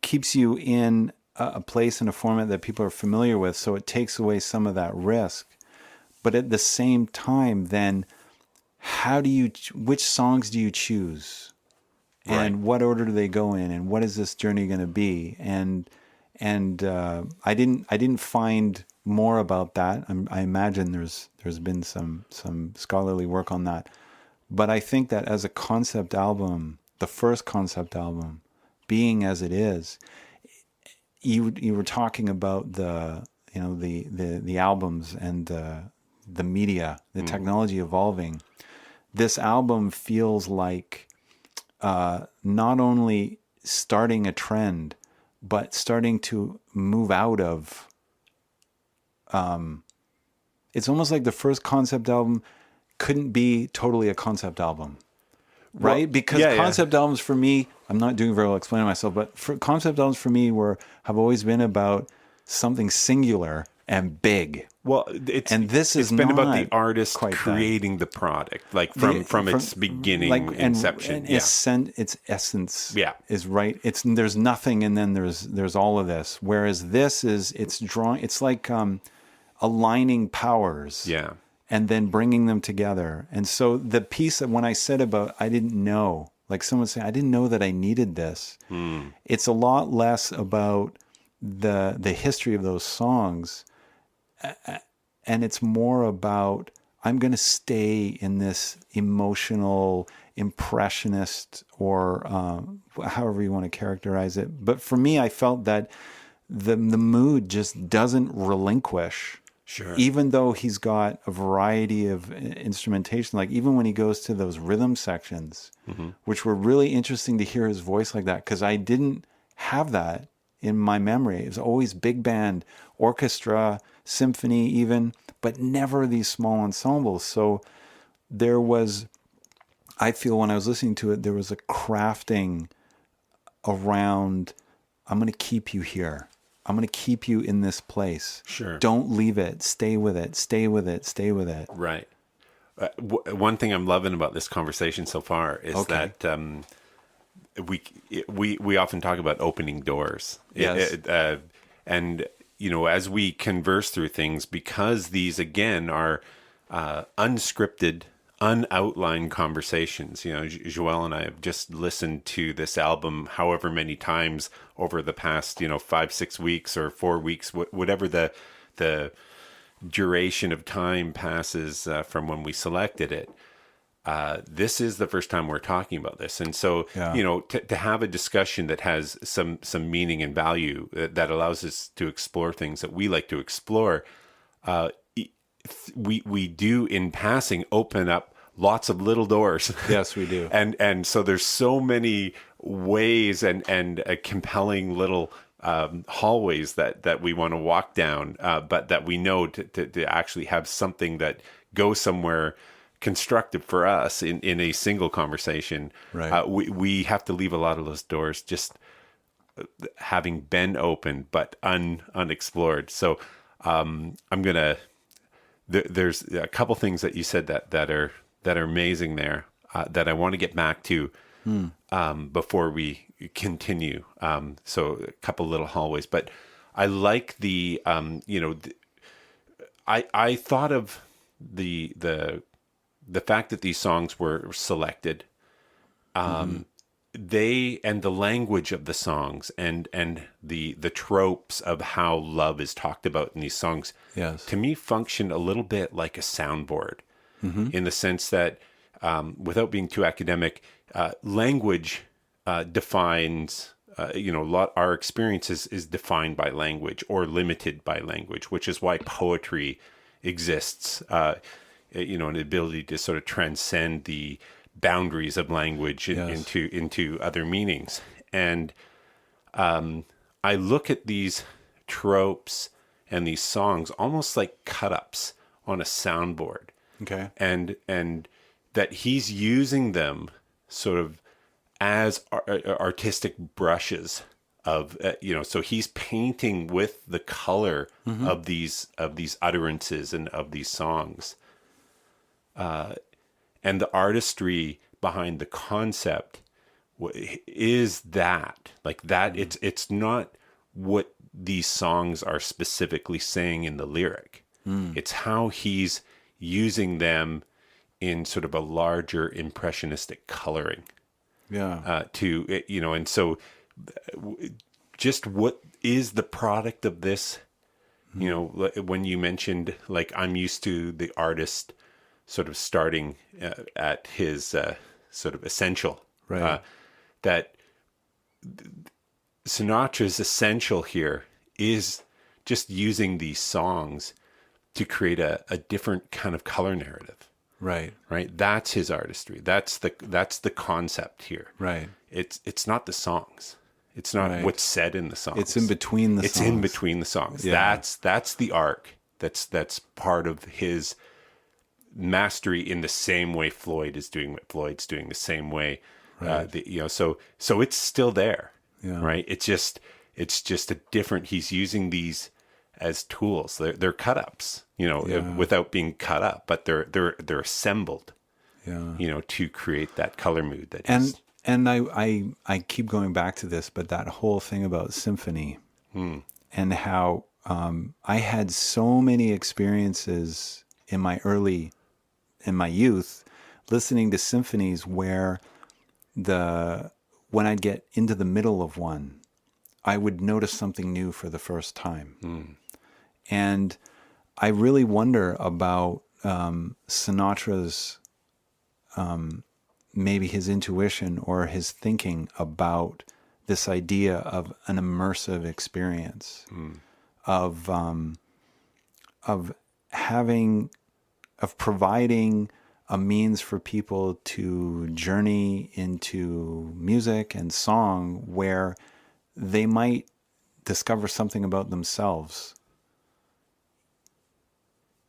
keeps you in a place and a format that people are familiar with, so it takes away some of that risk. But at the same time, then, which songs do you choose? and what order do they go in, and what is this journey going to be? And I didn't find more about that. I imagine there's been some scholarly work on that, but I think that as a concept album, the first concept album, being as it is, you were talking about the albums and the media, the technology evolving. This album feels like not only starting a trend, but starting to move out of. It's almost like the first concept album couldn't be totally a concept album, right? Well, because concept albums for me, I'm not doing very well explaining myself, but concept albums for me have always been about something singular and big. Well, it's been about the artist creating the product, like from its beginning, like, inception. Its essence is right. There's nothing, and then there's all of this. Whereas this it's drawing. It's like aligning powers, and then bringing them together. And so the piece that when I said about I didn't know, like someone saying I didn't know that I needed this. It's a lot less about the history of those songs. And it's more about, I'm going to stay in this emotional, impressionist, or however you want to characterize it. But for me, I felt that the mood just doesn't relinquish. Sure. Even though he's got a variety of instrumentation, like even when he goes to those rhythm sections, which were really interesting to hear his voice like that, because I didn't have that in my memory. It was always big band, orchestra, symphony even, but never these small ensembles. So there was, I feel when I was listening to it, there was a crafting around, I'm going to keep you here. I'm going to keep you in this place. Sure. Don't leave it. Stay with it. Stay with it. Stay with it. Right. One thing I'm loving about this conversation so far is that we often talk about opening doors. Yes. And as we converse through things, because these again are unscripted, unoutlined conversations. Joël and I have just listened to this album however many times over the past 5-6 weeks or 4 weeks, whatever the duration of time passes from when we selected it. This is the first time we're talking about this. And so, to have a discussion that has some meaning and value that allows us to explore things that we like to explore, we do in passing open up lots of little doors. Yes, we do. And so there's so many ways and compelling little hallways that we want to walk down, but that we know to actually have something that goes somewhere constructive for us in a single conversation. Right. We have to leave a lot of those doors just having been open but unexplored. So there's a couple things that you said that are amazing there that I want to get back to before we continue. So a couple little hallways, but I like I thought of the fact that these songs were selected, they and the language of the songs and the tropes of how love is talked about in these songs, to me function a little bit like a soundboard, in the sense that, without being too academic, language defines, our experience is defined by language or limited by language, which is why poetry exists. An ability to sort of transcend the boundaries of language into other meanings. And I look at these tropes and these songs almost like cut-ups on a soundboard. Okay. And that he's using them sort of as artistic brushes of, so he's painting with the color of these utterances and of these songs. And the artistry behind the concept is that, like that. It's not what these songs are specifically saying in the lyric. It's how he's using them in sort of a larger impressionistic coloring. And so just what is the product of this? You know, when you mentioned, like, I'm used to the artist sort of starting at his sort of essential, Right. that Sinatra's essential here is just using these songs to create a different kind of color narrative. Right. Right. That's his artistry. That's the concept here. Right. It's not the songs. It's not what's said in the songs. It's in between the songs. It's in between the songs. Yeah. That's the arc. That's part of his mastery, in the same way Floyd is doing what Floyd's doing, the same way. Right. So it's still there. Yeah. Right. It's just a different. He's using these as tools. They're cut ups. Without being cut up, but they're assembled. Yeah. To create that color mood that. And I keep going back to this, but that whole thing about symphony and how I had so many experiences in my youth listening to symphonies where when I'd get into the middle of one, I would notice something new for the first time. And I really wonder about Sinatra's maybe his intuition or his thinking about this idea of an immersive experience, of providing a means for people to journey into music and song where they might discover something about themselves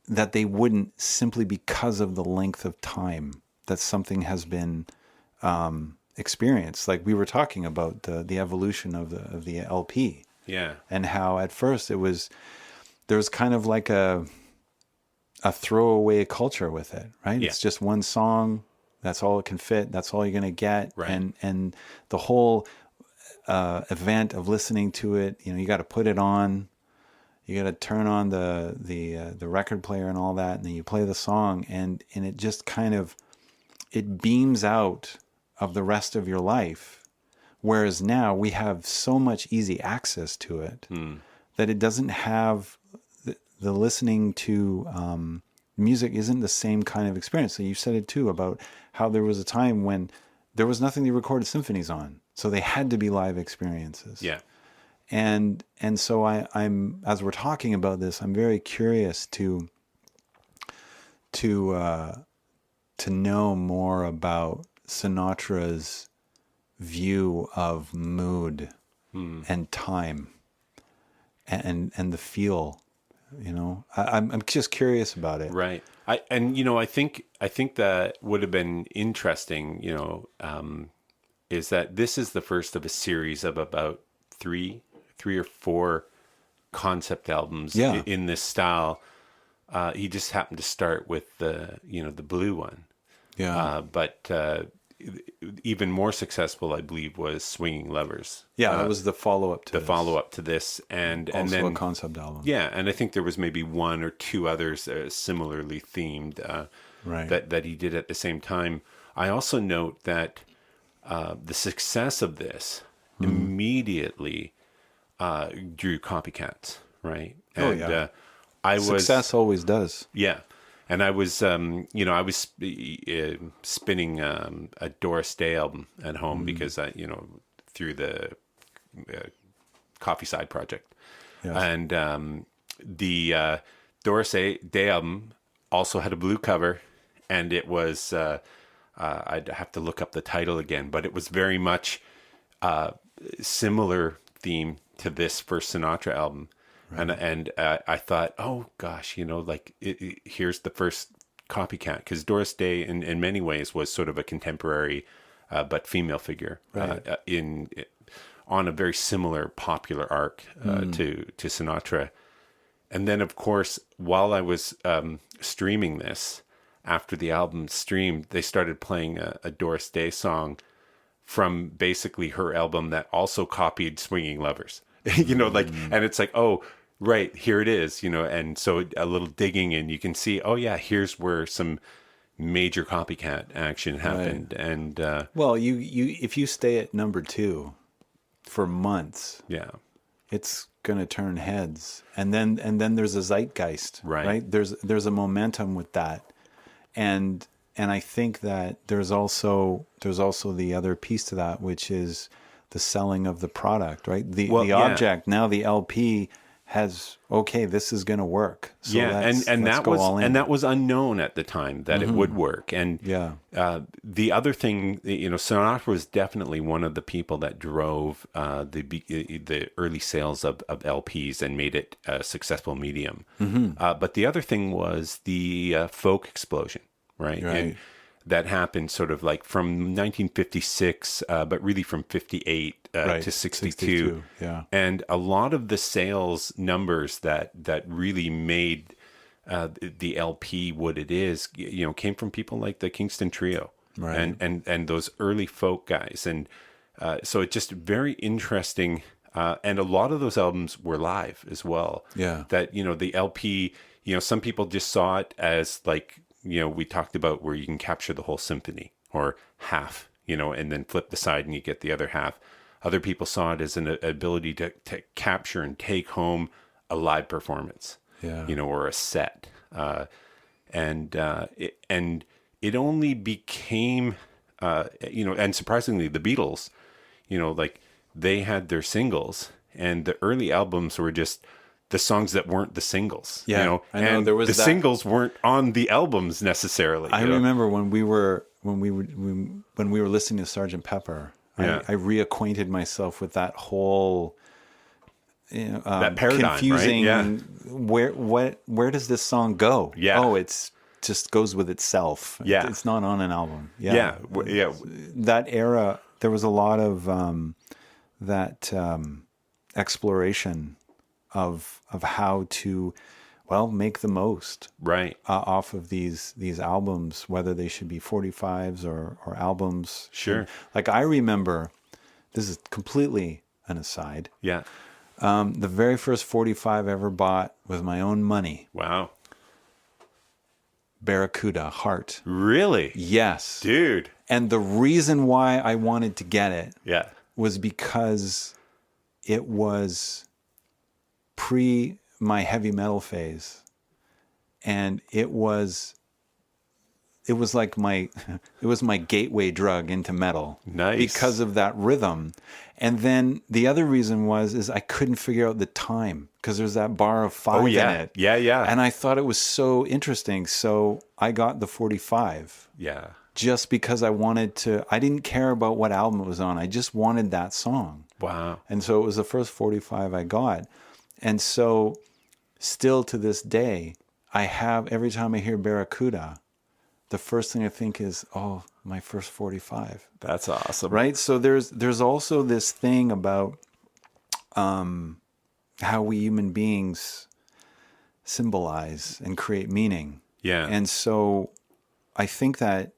that they wouldn't simply because of the length of time that something has been experienced. Like we were talking about the evolution of the LP. Yeah. And how at first there was kind of like a throwaway culture with it, right? Yeah. It's just one song, that's all it can fit, that's all you're going to get. Right. And the whole event of listening to it, you got to put it on. You got to turn on the record player and all that, and then you play the song, and it just kind of it beams out of the rest of your life. Whereas now we have so much easy access to it that it doesn't have the listening to music isn't the same kind of experience. So you said it too about how there was a time when there was nothing to record symphonies on, so they had to be live experiences. Yeah. And so I'm as we're talking about this, I'm very curious to know more about Sinatra's view of mood and time and the feel. I'm just curious about it. Right. I think that would have been interesting. Is that this is the first of a series of about three or four concept albums in this style. He just happened to start with the blue one. Yeah. But even more successful, I believe, was Swinging Lovers. Yeah, that was the follow-up to this. And also then a concept album. Yeah, and I think there was maybe one or two others similarly themed that he did at the same time. I also note that the success of this immediately drew copycats, right? And, success always does. Yeah. And I was, I was spinning a Doris Day album at home because through the Coffee Side project. Yes. And the Doris Day album also had a blue cover, and it was, I'd have to look up the title again, but it was very much similar theme to this first Sinatra album. Right. And I thought, oh gosh, here's the first copycat, because Doris Day in many ways was sort of a contemporary but female figure, right. On a very similar popular arc to Sinatra. And then, of course, while I was streaming this, after the album streamed, they started playing a Doris Day song from basically her album that also copied Swinging Lovers. And it's like, oh, right, here it is, and so a little digging, and you can see, oh yeah, here's where some major copycat action happened. Right. And Well, you if you stay at number 2 for months, yeah, it's going to turn heads. And then there's a zeitgeist, Right. There's a momentum with that. And I think that there's also the other piece to that, which is the selling of the product, right? The object, now the LP has, okay, this is going to work. So let's that go was all in. and that was unknown at the time that it would work. And the other thing, Sinatra was definitely one of the people that drove the early sales of LPs and made it a successful medium. But the other thing was the folk explosion, right? And that happened sort of like from 1956, but really from 58 to 62. Yeah. And a lot of the sales numbers that really made the LP what it is, came from people like the Kingston Trio, Right. and those early folk guys. And so it's just very interesting. And a lot of those albums were live as well. Yeah. That, the LP, some people just saw it as like, we talked about where you can capture the whole symphony or half, and then flip the side and you get the other half. Other people saw it as an ability to capture and take home a live performance, or a set. And it only became, and surprisingly, the Beatles, like they had their singles, and the early albums were just the songs that weren't the singles. Yeah, I know, and there was the that. Singles weren't on the albums necessarily. I remember when we were listening to Sgt. Pepper. Yeah. I reacquainted myself with that whole that paradigm, confusing. right? Yeah. Where does this song go? Yeah. Oh, it's just goes with itself. Yeah. It's not on an album. Yeah. That era, there was a lot of that exploration of how to make the most off of these albums, whether they should be 45s or albums. Sure. And, like, I remember, this is completely an aside. Yeah. The very first 45 I ever bought with my own money. Wow. Barracuda, Heart. Really? Yes. Dude. And the reason why I wanted to get it was because it was pre my heavy metal phase, and it was like my gateway drug into metal. Nice. Because of that rhythm. And then the other reason is I couldn't figure out the time, because there's that bar of 5 in it. Yeah. And I thought it was so interesting, so I got the 45. Yeah. Just because I didn't care about what album it was on. I just wanted that song. Wow. And so it was the first 45 I got. And so still to this day, every time I hear Barracuda, the first thing I think is, oh, my first 45. That's awesome. Right? So there's also this thing about how we human beings symbolize and create meaning. Yeah. And so I think that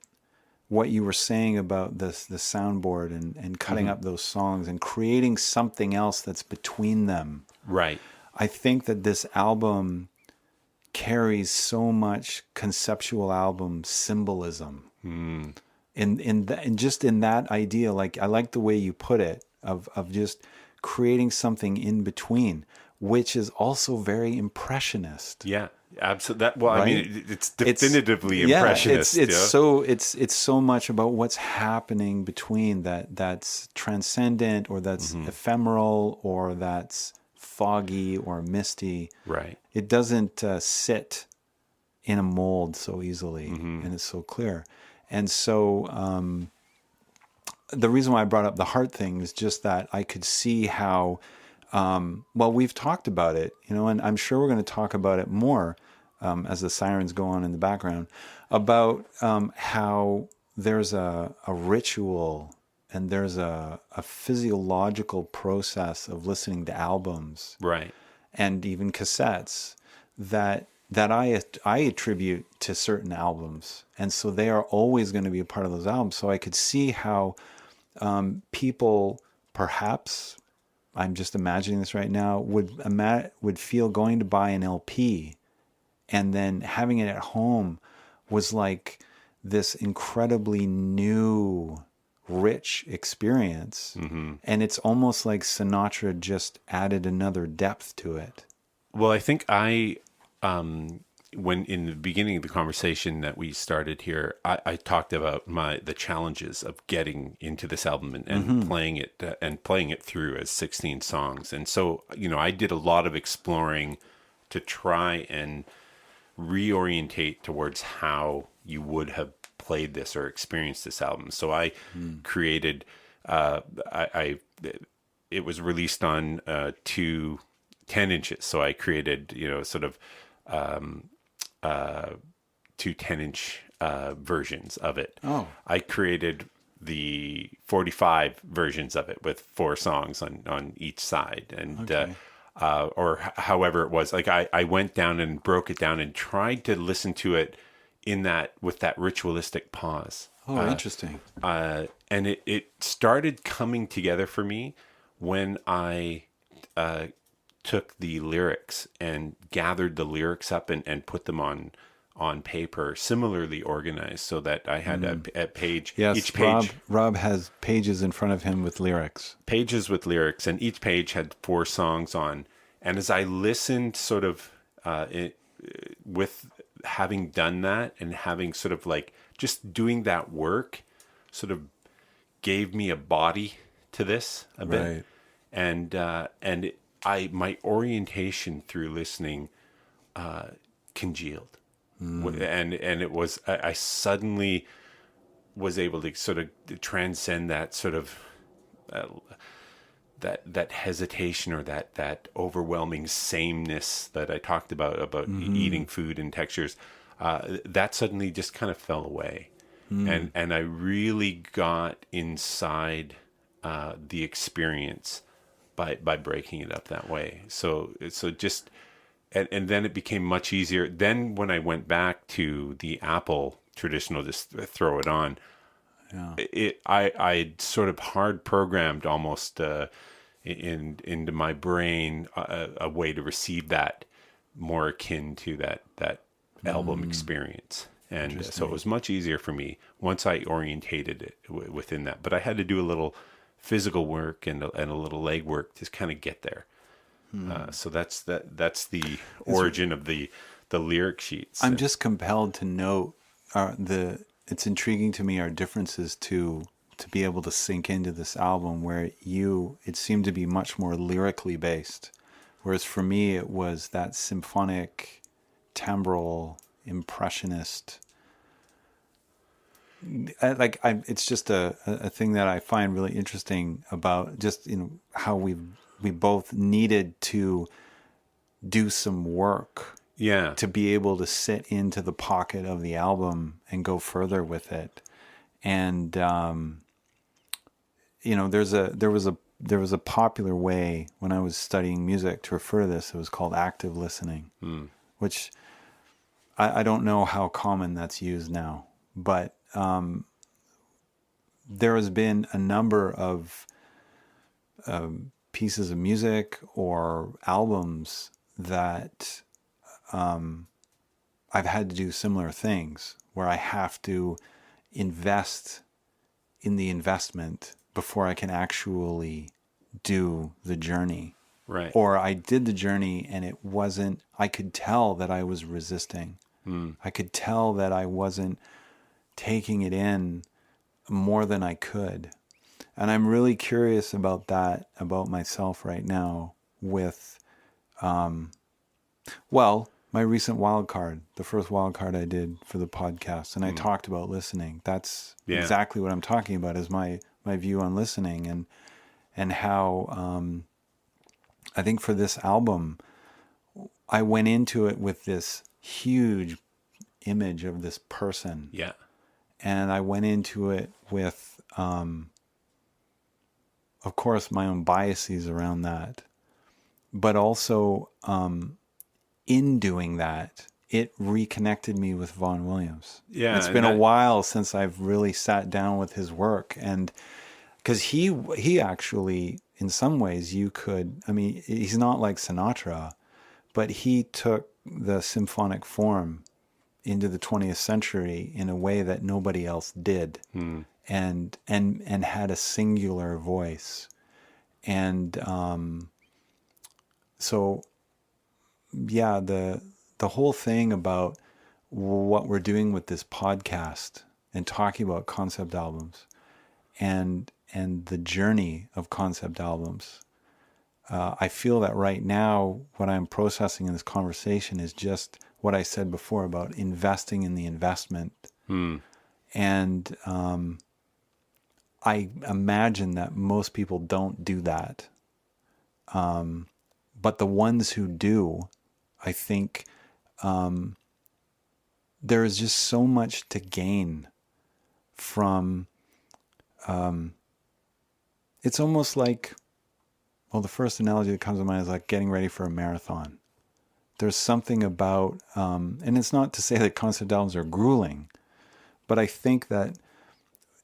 what you were saying about the soundboard and cutting up those songs and creating something else that's between them. Right. I think that this album carries so much conceptual album symbolism. In just in that idea, like, I like the way you put it, of just creating something in between, which is also very impressionist. Yeah, absolutely. Well, Right? I mean, it's definitively impressionist. It's so much about what's happening between that's transcendent, or that's ephemeral, or that's foggy or misty. Right. It doesn't sit in a mold so easily, and it's so clear. And so the reason why I brought up the heart thing is just that I could see how, we've talked about it, and I'm sure we're going to talk about it more as the sirens go on in the background, about how there's a ritual and there's a physiological process of listening to albums, Right. and even cassettes that I attribute to certain albums. And so they are always going to be a part of those albums. So I could see how people, perhaps, I'm just imagining this right now, would feel going to buy an LP and then having it at home was like this incredibly new, rich experience. And it's almost like Sinatra just added another depth to it. Well, I think when in the beginning of the conversation that we started here, I talked about the challenges of getting into this album and playing it through as 16 songs. And so, I did a lot of exploring to try and reorientate towards how you would have played this or experienced this album. So I created, it was released on 2 10-inches. So I created, sort of 2 10-inch versions of it. Oh. I created the 45 versions of it with 4 songs on each side. And, Okay. or however it was, like I went down and broke it down and tried to listen to it with that ritualistic pause. Oh, interesting. And it started coming together for me when I took the lyrics and gathered the lyrics up and put them on paper, similarly organized, so that I had a page. Yes, each page. Rob has pages in front of him with lyrics. Pages with lyrics, and each page had 4 songs on. And as I listened, sort of with having done that and having sort of like just doing that work, sort of gave me a body to this a bit. Right. And my orientation through listening congealed. And it was, I suddenly was able to sort of transcend that sort of that hesitation or that overwhelming sameness that I talked about eating food and textures. That suddenly just kind of fell away. And I really got inside the experience by breaking it up that way. So just, and then it became much easier. Then when I went back to the Apple traditional, just throw it on, I sort of hard programmed almost into my brain a way to receive that more akin to that album experience. And so it was much easier for me once I orientated it within that. But I had to do a little physical work and a little leg work to kind of get there. So that's the origin of the lyric sheets. I'm just compelled to note it's intriguing to me our differences to be able to sink into this album where it seemed to be much more lyrically based, whereas for me it was that symphonic, timbral, impressionist. It's just a thing that I find really interesting about just how we both needed to do some work to be able to sit into the pocket of the album and go further with it. And there was a popular way when I was studying music to refer to this. It was called active listening, which I don't know how common that's used now, but there has been a number of pieces of music or albums that I've had to do similar things where I have to invest in the investment before I can actually do the journey. Right. Or I did the journey and I could tell that I was resisting. I could tell that I wasn't taking it in more than I could. And I'm really curious about that, about myself right now with, my recent wild card, the first wild card I did for the podcast. And I talked about listening. That's exactly what I'm talking about is my view on listening and how, I think for this album, I went into it with this huge image of this person. Yeah. And I went into it with, of course, my own biases around that. But also, in doing that, it reconnected me with Vaughan Williams. Yeah. It's been a while since I've really sat down with his work. And because he actually, in some ways, he's not like Sinatra, but he took the symphonic form into the 20th century in a way that nobody else did, and had a singular voice. And so, yeah, the whole thing about what we're doing with this podcast and talking about concept albums and the journey of concept albums, I feel that right now what I'm processing in this conversation is just what I said before about investing in the investment. And I imagine that most people don't do that. But the ones who do, I think there is just so much to gain from, it's almost like, well, the first analogy that comes to mind is like getting ready for a marathon. There's something about, and it's not to say that concept albums are grueling, but I think that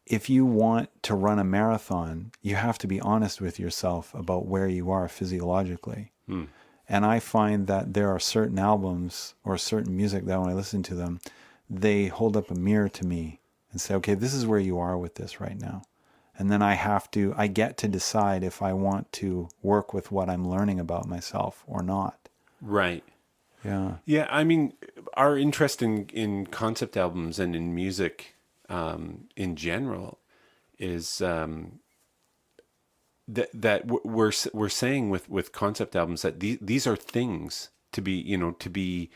if you want to run a marathon, you have to be honest with yourself about where you are physiologically. And I find that there are certain albums or certain music that when I listen to them, they hold up a mirror to me and say, okay, this is where you are with this right now. And then I get to decide if I want to work with what I'm learning about myself or not. Right. Yeah. Yeah. I mean, our interest in concept albums and in music in general is that we're saying with concept albums that these are things to be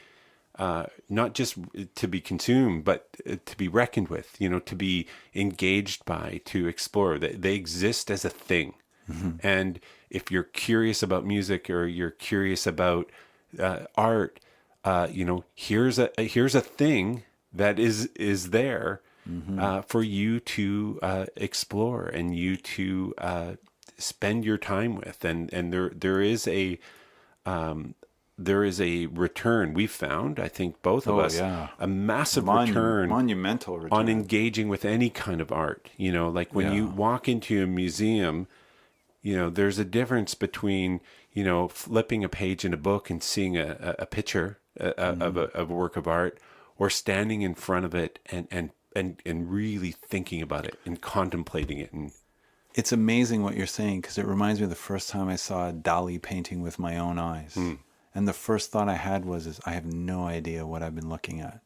not just to be consumed, but to be reckoned with, to be engaged by, to explore. They exist as a thing. And if you're curious about music or you're curious about art, here's a thing that is there for you to explore and you to spend your time with. And there is a return we've found, I think both of us, a massive monumental return on engaging with any kind of art. Like when you walk into a museum, there's a difference between, flipping a page in a book and seeing a picture of a work of art, or standing in front of it and really thinking about it and contemplating it. And it's amazing what you're saying, because it reminds me of the first time I saw a Dali painting with my own eyes. And the first thought I had was, I have no idea what I've been looking at.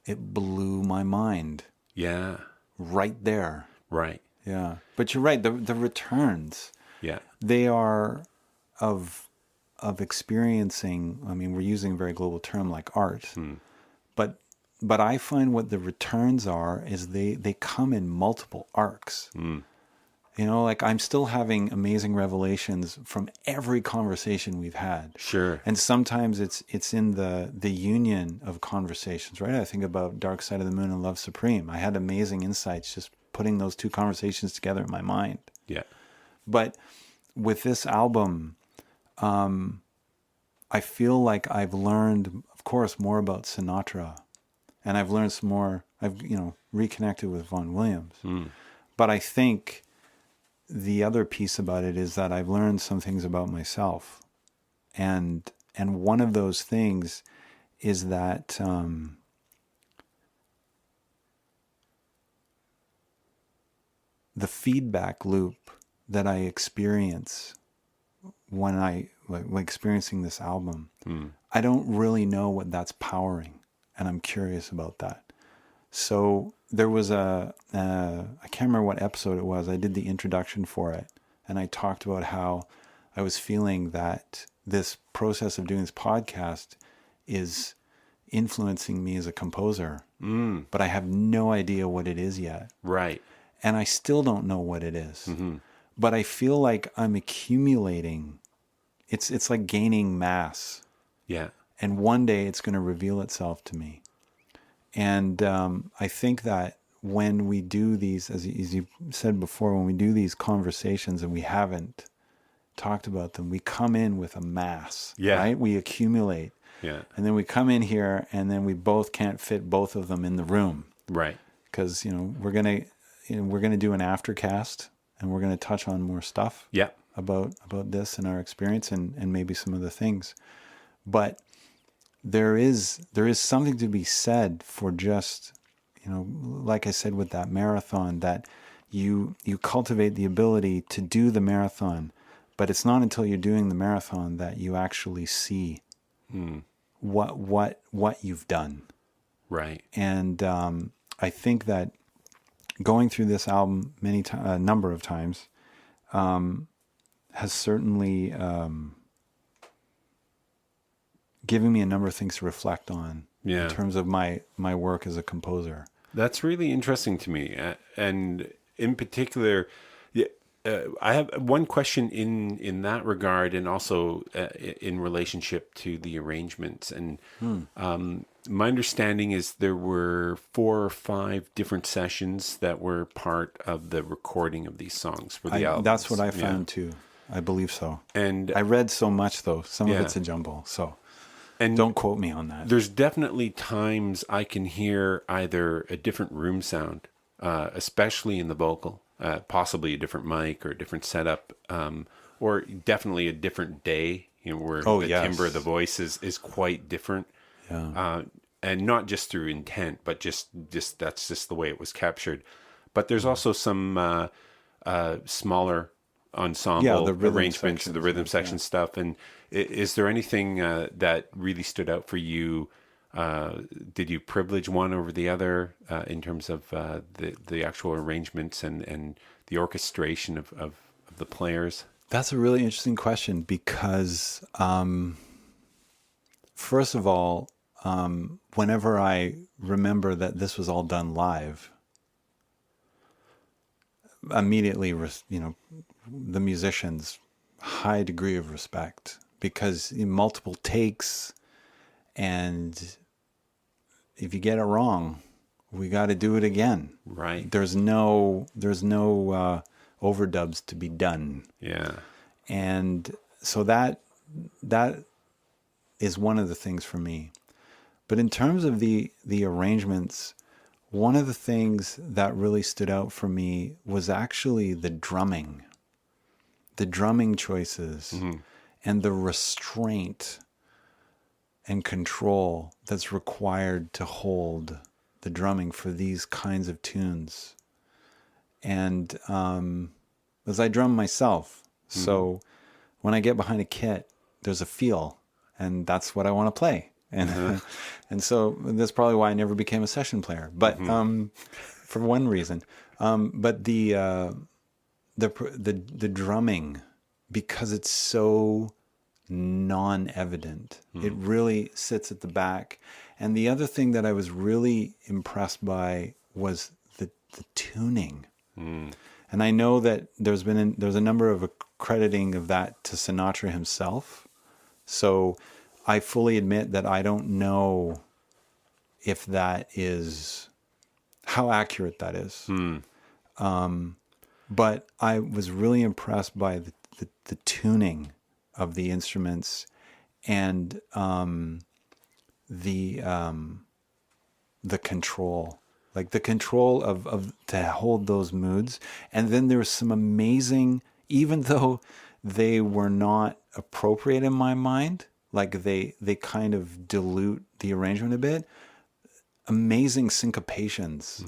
It blew my mind. Yeah. Right there. Right. Yeah. But you're right. The returns. Yeah. They are of experiencing. I mean, we're using a very global term like art. But I find what the returns are is they come in multiple arcs. Like I'm still having amazing revelations from every conversation we've had. Sure. And sometimes it's in the union of conversations, right? I think about Dark Side of the Moon and Love Supreme. I had amazing insights just putting those two conversations together in my mind. Yeah. But with this album, I feel like I've learned, of course, more about Sinatra, and I've learned some more. I've reconnected with Vaughan Williams, but I think the other piece about it is that I've learned some things about myself, and one of those things is that the feedback loop that I experience when I like experiencing this album, I don't really know what that's powering, and I'm curious about that. So there was I can't remember what episode it was. I did the introduction for it, and I talked about how I was feeling that this process of doing this podcast is influencing me as a composer, but I have no idea what it is yet. Right. And I still don't know what it is. But I feel like I'm accumulating. It's like gaining mass. Yeah. And one day it's going to reveal itself to me. And I think that when we do these, as you said before, when we do these conversations and we haven't talked about them, we come in with a mass, right? We accumulate. Yeah. And then we come in here and then we both can't fit both of them in the room. Right. Because, we're going to do an aftercast and we're going to touch on more stuff about this and our experience and maybe some other things. But there is something to be said for just, like I said with that marathon, that you cultivate the ability to do the marathon, but it's not until you're doing the marathon that you actually see what you've done. Right. And I think that going through this album a number of times has certainly given me a number of things to reflect on in terms of my work as a composer. That's really interesting to me. And in particular, I have one question in that regard, and also in relationship to the arrangements. And my understanding is there were 4 or 5 different sessions that were part of the recording of these songs for the album. That's what I found too. I believe so. And I read so much, though. Some of it's a jumble, so don't quote me on that. There's definitely times I can hear either a different room sound, especially in the vocal, possibly a different mic or a different setup, or definitely a different day, where the timbre of the voice is quite different. Yeah. And not just through intent, but just that's just the way it was captured. But there's also some smaller ensemble arrangements, the rhythm section stuff. And is there anything that really stood out for you? Did you privilege one over the other in terms of the actual arrangements and the orchestration of the players? That's a really interesting question because, first of all, whenever I remember that this was all done live, immediately, the musicians, high degree of respect, because in multiple takes, and if you get it wrong, we got to do it again. Right. There's no overdubs to be done. Yeah. And so that is one of the things for me. But in terms of the arrangements, one of the things that really stood out for me was actually the drumming choices, and the restraint and control that's required to hold the drumming for these kinds of tunes. And as I drum myself, so when I get behind a kit, there's a feel, and that's what I want to play. And and so that's probably why I never became a session player. But for one reason, but the drumming, because it's so non-evident, it really sits at the back. And the other thing that I was really impressed by was the tuning. And I know that there's a number of accrediting of that to Sinatra himself. So I fully admit that I don't know if that is, how accurate that is. But I was really impressed by the tuning of the instruments and the control, like the control of to hold those moods. And then there was some amazing, even though they were not appropriate in my mind, like they kind of dilute the arrangement a bit, amazing syncopations,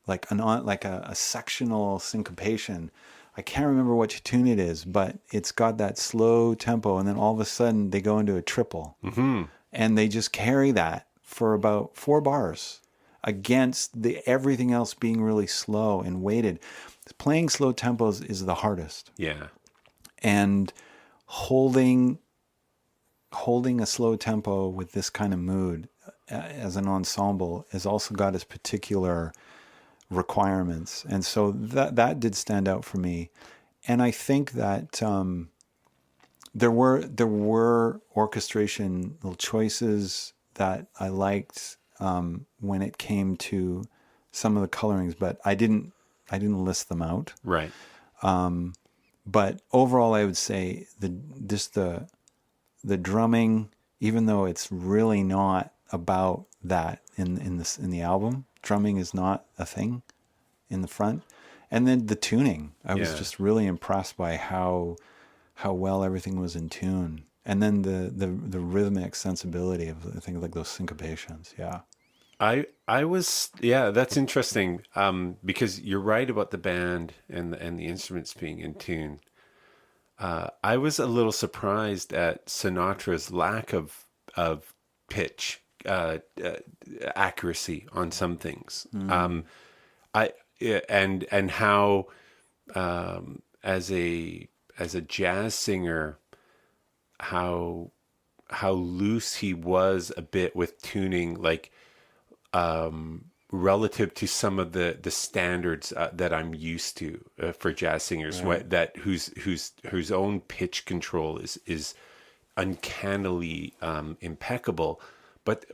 like a sectional syncopation. I can't remember which tune it is, but it's got that slow tempo, and then all of a sudden they go into a triple, and they just carry that for about 4 bars against everything else being really slow and weighted. Playing slow tempos is the hardest. Yeah. And holding a slow tempo with this kind of mood as an ensemble has also got its particular requirements. And so that did stand out for me. And I think that there were orchestration choices that I liked when it came to some of the colorings, but I didn't list them out. Right. But overall, I would say the drumming, even though it's really not about that in the album, drumming is not a thing in the front. And then the tuning, I was just really impressed by how well everything was in tune. And then the rhythmic sensibility of, I think, like those syncopations. Yeah. I was, yeah, that's interesting. Because you're right about the band and the instruments being in tune. I was a little surprised at Sinatra's lack of pitch, accuracy on some things. I and how, as a jazz singer, how loose he was a bit with tuning, like, relative to some of the standards that I'm used to for jazz singers, that whose own pitch control is uncannily impeccable, but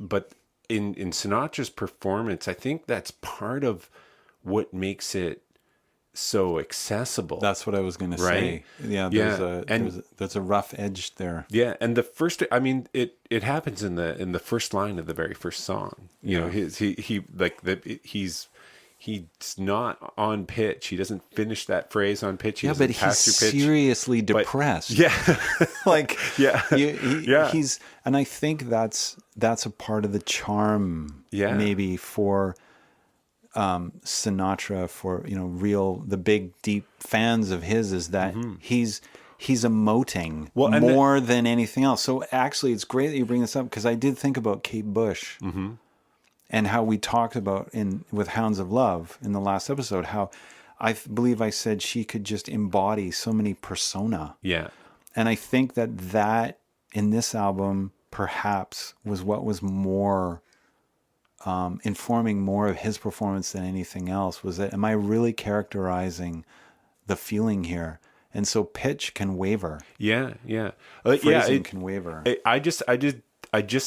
in Sinatra's performance, I think that's part of what makes it so accessible. That's what I was going to Right? say. Yeah, there's a rough edge there. Yeah, and the first, I mean, it happens in the first line of the very first song. You know, he's not on pitch. He doesn't finish that phrase on pitch. He doesn't but pass he's through pitch. seriously depressed. Yeah, Like, yeah, yeah. He's, and I think that's a part of the charm, maybe, for Sinatra, for, the big deep fans of his, is that he's emoting more than anything else. So actually, it's great that you bring this up, because I did think about Kate Bush and how we talked about with Hounds of Love in the last episode, how I believe I said she could just embody so many persona. Yeah, and I think that in this album perhaps was what was more informing more of his performance than anything else, was that, am I really characterizing the feeling here? And so pitch can waver. Yeah. Phrasing can waver. I just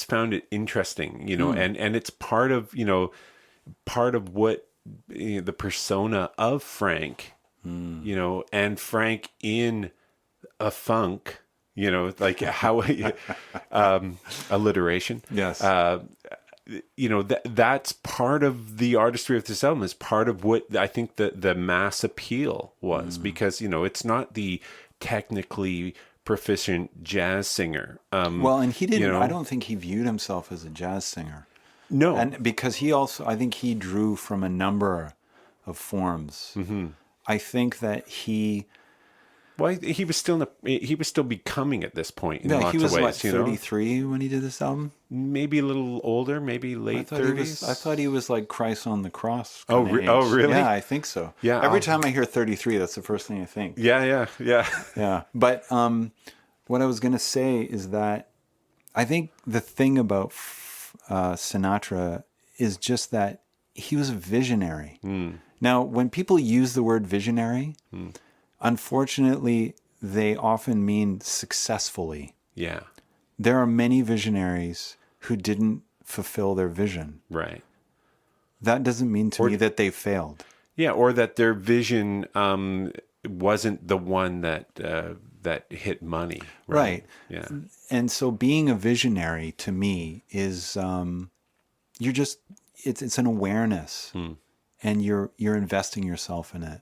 found it interesting, and it's part of what, the persona of Frank, and Frank in a funk, like how alliteration. Yes. That's part of the artistry of this album, is part of what I think the mass appeal was, because, it's not the technically proficient jazz singer. And he didn't, I don't think he viewed himself as a jazz singer. No. And because he also, I think he drew from a number of forms. I think that he was still becoming at this point in lots he was of ways. 33 when he did this album? Maybe a little older, maybe late 30s. I thought he was like Christ on the cross. Oh, really? Yeah, I think so. Yeah. Every time I hear 33, that's the first thing I think. Yeah. Yeah. But what I was going to say is that I think the thing about Sinatra is just that he was a visionary. Now, when people use the word visionary, unfortunately, they often mean successfully. Yeah. There are many visionaries who didn't fulfill their vision. Right. That doesn't mean to me that they failed. Yeah, or that their vision wasn't the one that hit money. Right. Yeah. And so being a visionary to me is it's an awareness, and you're investing yourself in it.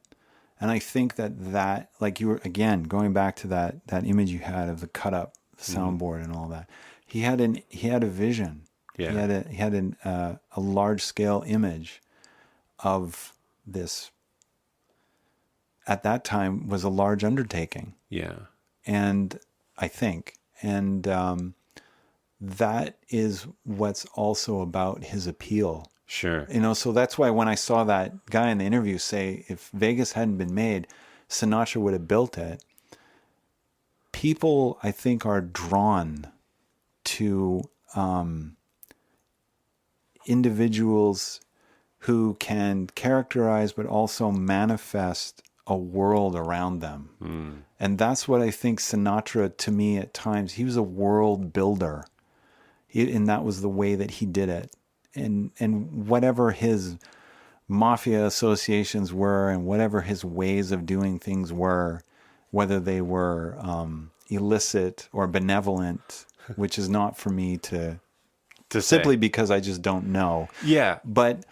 And I think that, like you were, again, going back to that image you had of the cut up soundboard and all that, he had a vision. Yeah. He had a large scale image of this. At that time, was a large undertaking. Yeah. And I think, that is what's also about his appeal. Sure. So that's why when I saw that guy in the interview say, if Vegas hadn't been made, Sinatra would have built it. People, I think, are drawn to individuals who can characterize but also manifest a world around them. And that's what I think Sinatra, to me, at times, he was a world builder. And that was the way that he did it. And whatever his mafia associations were, and whatever his ways of doing things were, whether they were illicit or benevolent, which is not for me to simply say, because I just don't know. Yeah. But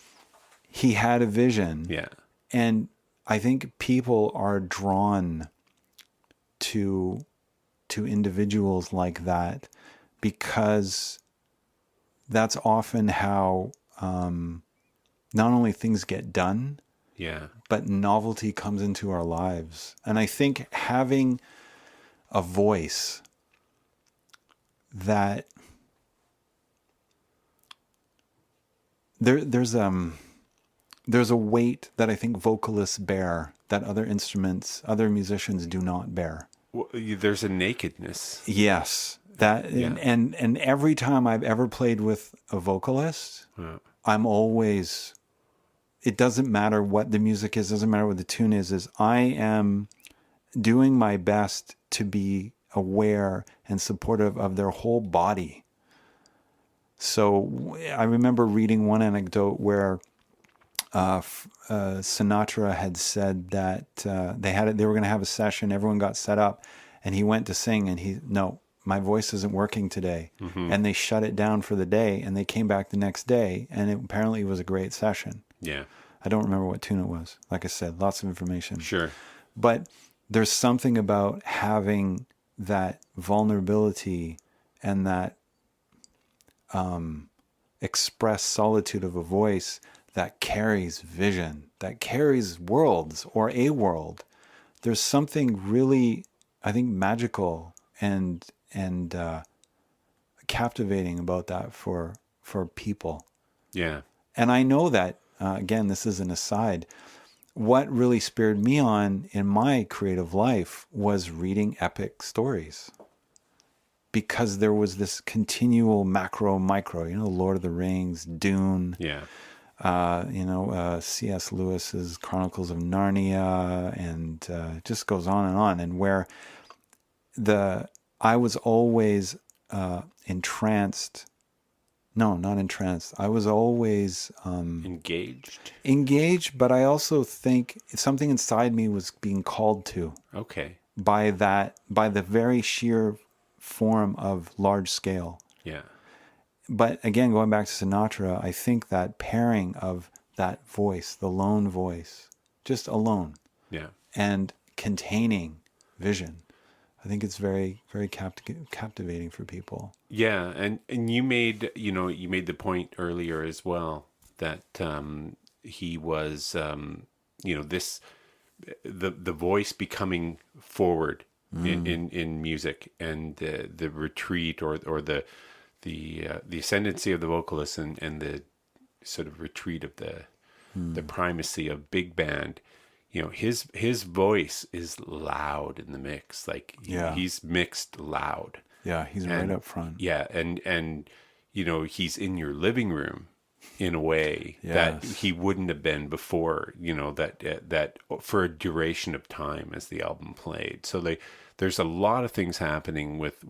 he had a vision. Yeah. And I think people are drawn to to individuals like that, because that's often how not only things get done, Yeah. but novelty comes into our lives. And I think having a voice that there's a weight that I think vocalists bear that other instruments, other musicians do not bear. Well, there's a nakedness. Yes. That Yeah. and every time I've ever played with a vocalist, Yeah. I'm always, it doesn't matter what the music is, doesn't matter what the tune is I am doing my best to be aware and supportive of their whole body. So I remember reading one anecdote where Sinatra had said that they were going to have a session, everyone got set up, and he went to sing, and no, my voice isn't working today. Mm-hmm. And they shut it down for the day, and they came back the next day, and apparently it was a great session. Yeah. I don't remember what tune it was. Like I said, lots of information. Sure. But there's something about having that vulnerability and that expressed solitude of a voice that carries vision, that carries worlds or a world. There's something really, I think, magical and captivating about that for people. Yeah. And I know that, again, this is an aside, what really spurred me on in my creative life was reading epic stories. Because there was this continual macro, micro, Lord of the Rings, Dune, Yeah. C.S. Lewis's Chronicles of Narnia, and it just goes on, and where I was always entranced. No, not entranced. I was always engaged, but I also think something inside me was being called to. Okay. By the very sheer form of large scale. Yeah. But again, going back to Sinatra, I think that pairing of that voice, the lone voice, just alone, Yeah. and containing vision, I think it's very, very captivating for people. Yeah, and you made the point earlier as well that he was this the voice becoming forward in music, and the retreat or the ascendancy of the vocalist and the sort of retreat of the primacy of big band. His voice is loud in the mix. Like he's mixed loud. Yeah, he's right up front. Yeah, and he's in your living room in a way that he wouldn't have been before. That for a duration of time as the album played. So there's a lot of things happening with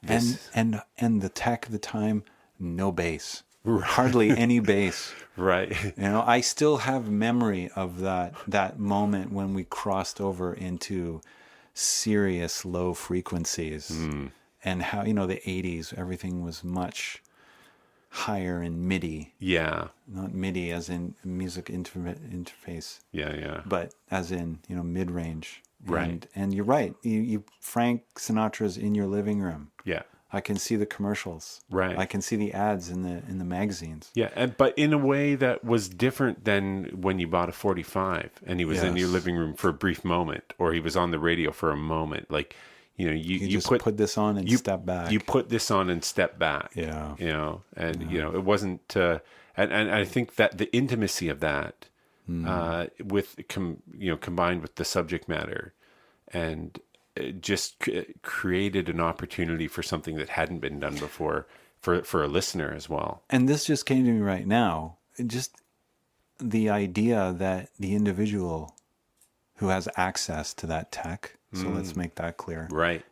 this. And the tech at the time, no bass. Hardly any bass. Right. I still have memory of that moment when we crossed over into serious low frequencies, and how, the 80s, everything was much higher in MIDI. Yeah. Not MIDI as in music interface. Yeah. But as in, mid-range. Right. And you're right. You Frank Sinatra's in your living room. Yeah. I can see the commercials. Right. I can see the ads in the magazines. Yeah, but in a way that was different than when you bought a 45 and he was in your living room for a brief moment, or he was on the radio for a moment. Like, you just put this on and step back. You put this on and step back. Yeah. It wasn't, and I think that the intimacy of that, combined with the subject matter, and it just created an opportunity for something that hadn't been done before for a listener as well. And this just came to me right now. Just the idea that the individual who has access to that tech, so let's make that clear, right,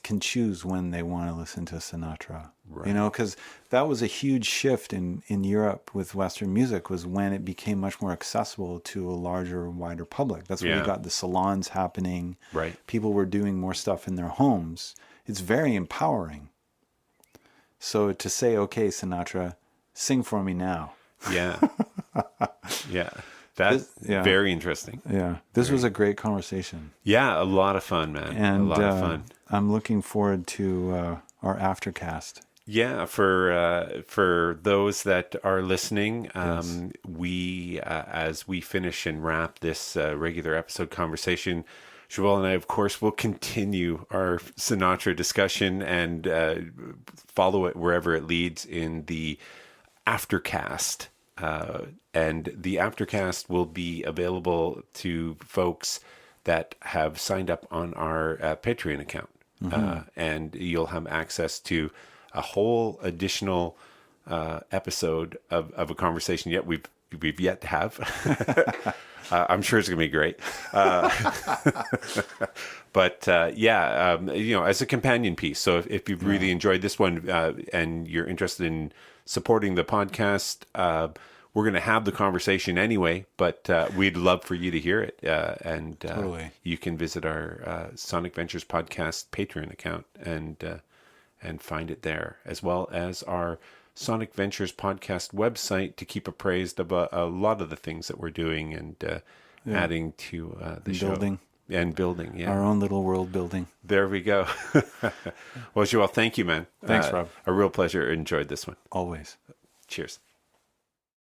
can choose when they want to listen to Sinatra. Right. Because that was a huge shift in Europe with Western music, was when it became much more accessible to a larger, wider public. That's when you got the salons happening. Right. People were doing more stuff in their homes. It's very empowering. So to say, okay, Sinatra, sing for me now. Yeah. Yeah. That's yeah. very interesting. Yeah. This was a great conversation. Yeah, a lot of fun, man. And a lot of fun. I'm looking forward to our aftercast. Yeah, for those that are listening, we as we finish and wrap this regular episode conversation, Joël and I, of course, will continue our Sinatra discussion and follow it wherever it leads in the aftercast. And the aftercast will be available to folks that have signed up on our Patreon account. And you'll have access to a whole additional episode of a conversation we've yet to have. I'm sure it's going to be great. But as a companion piece. So if you've really enjoyed this one and you're interested in supporting the podcast, we're going to have the conversation anyway, but we'd love for you to hear it. And Totally. You can visit our Sonic Ventures podcast Patreon account and find it there, as well as our Sonic Ventures podcast website to keep appraised of a lot of the things that we're doing and adding to the show. Building, yeah. Our own little world building. There we go. Well, Joël, thank you, man. Thanks, Rob. A real pleasure. Enjoyed this one. Always. Cheers.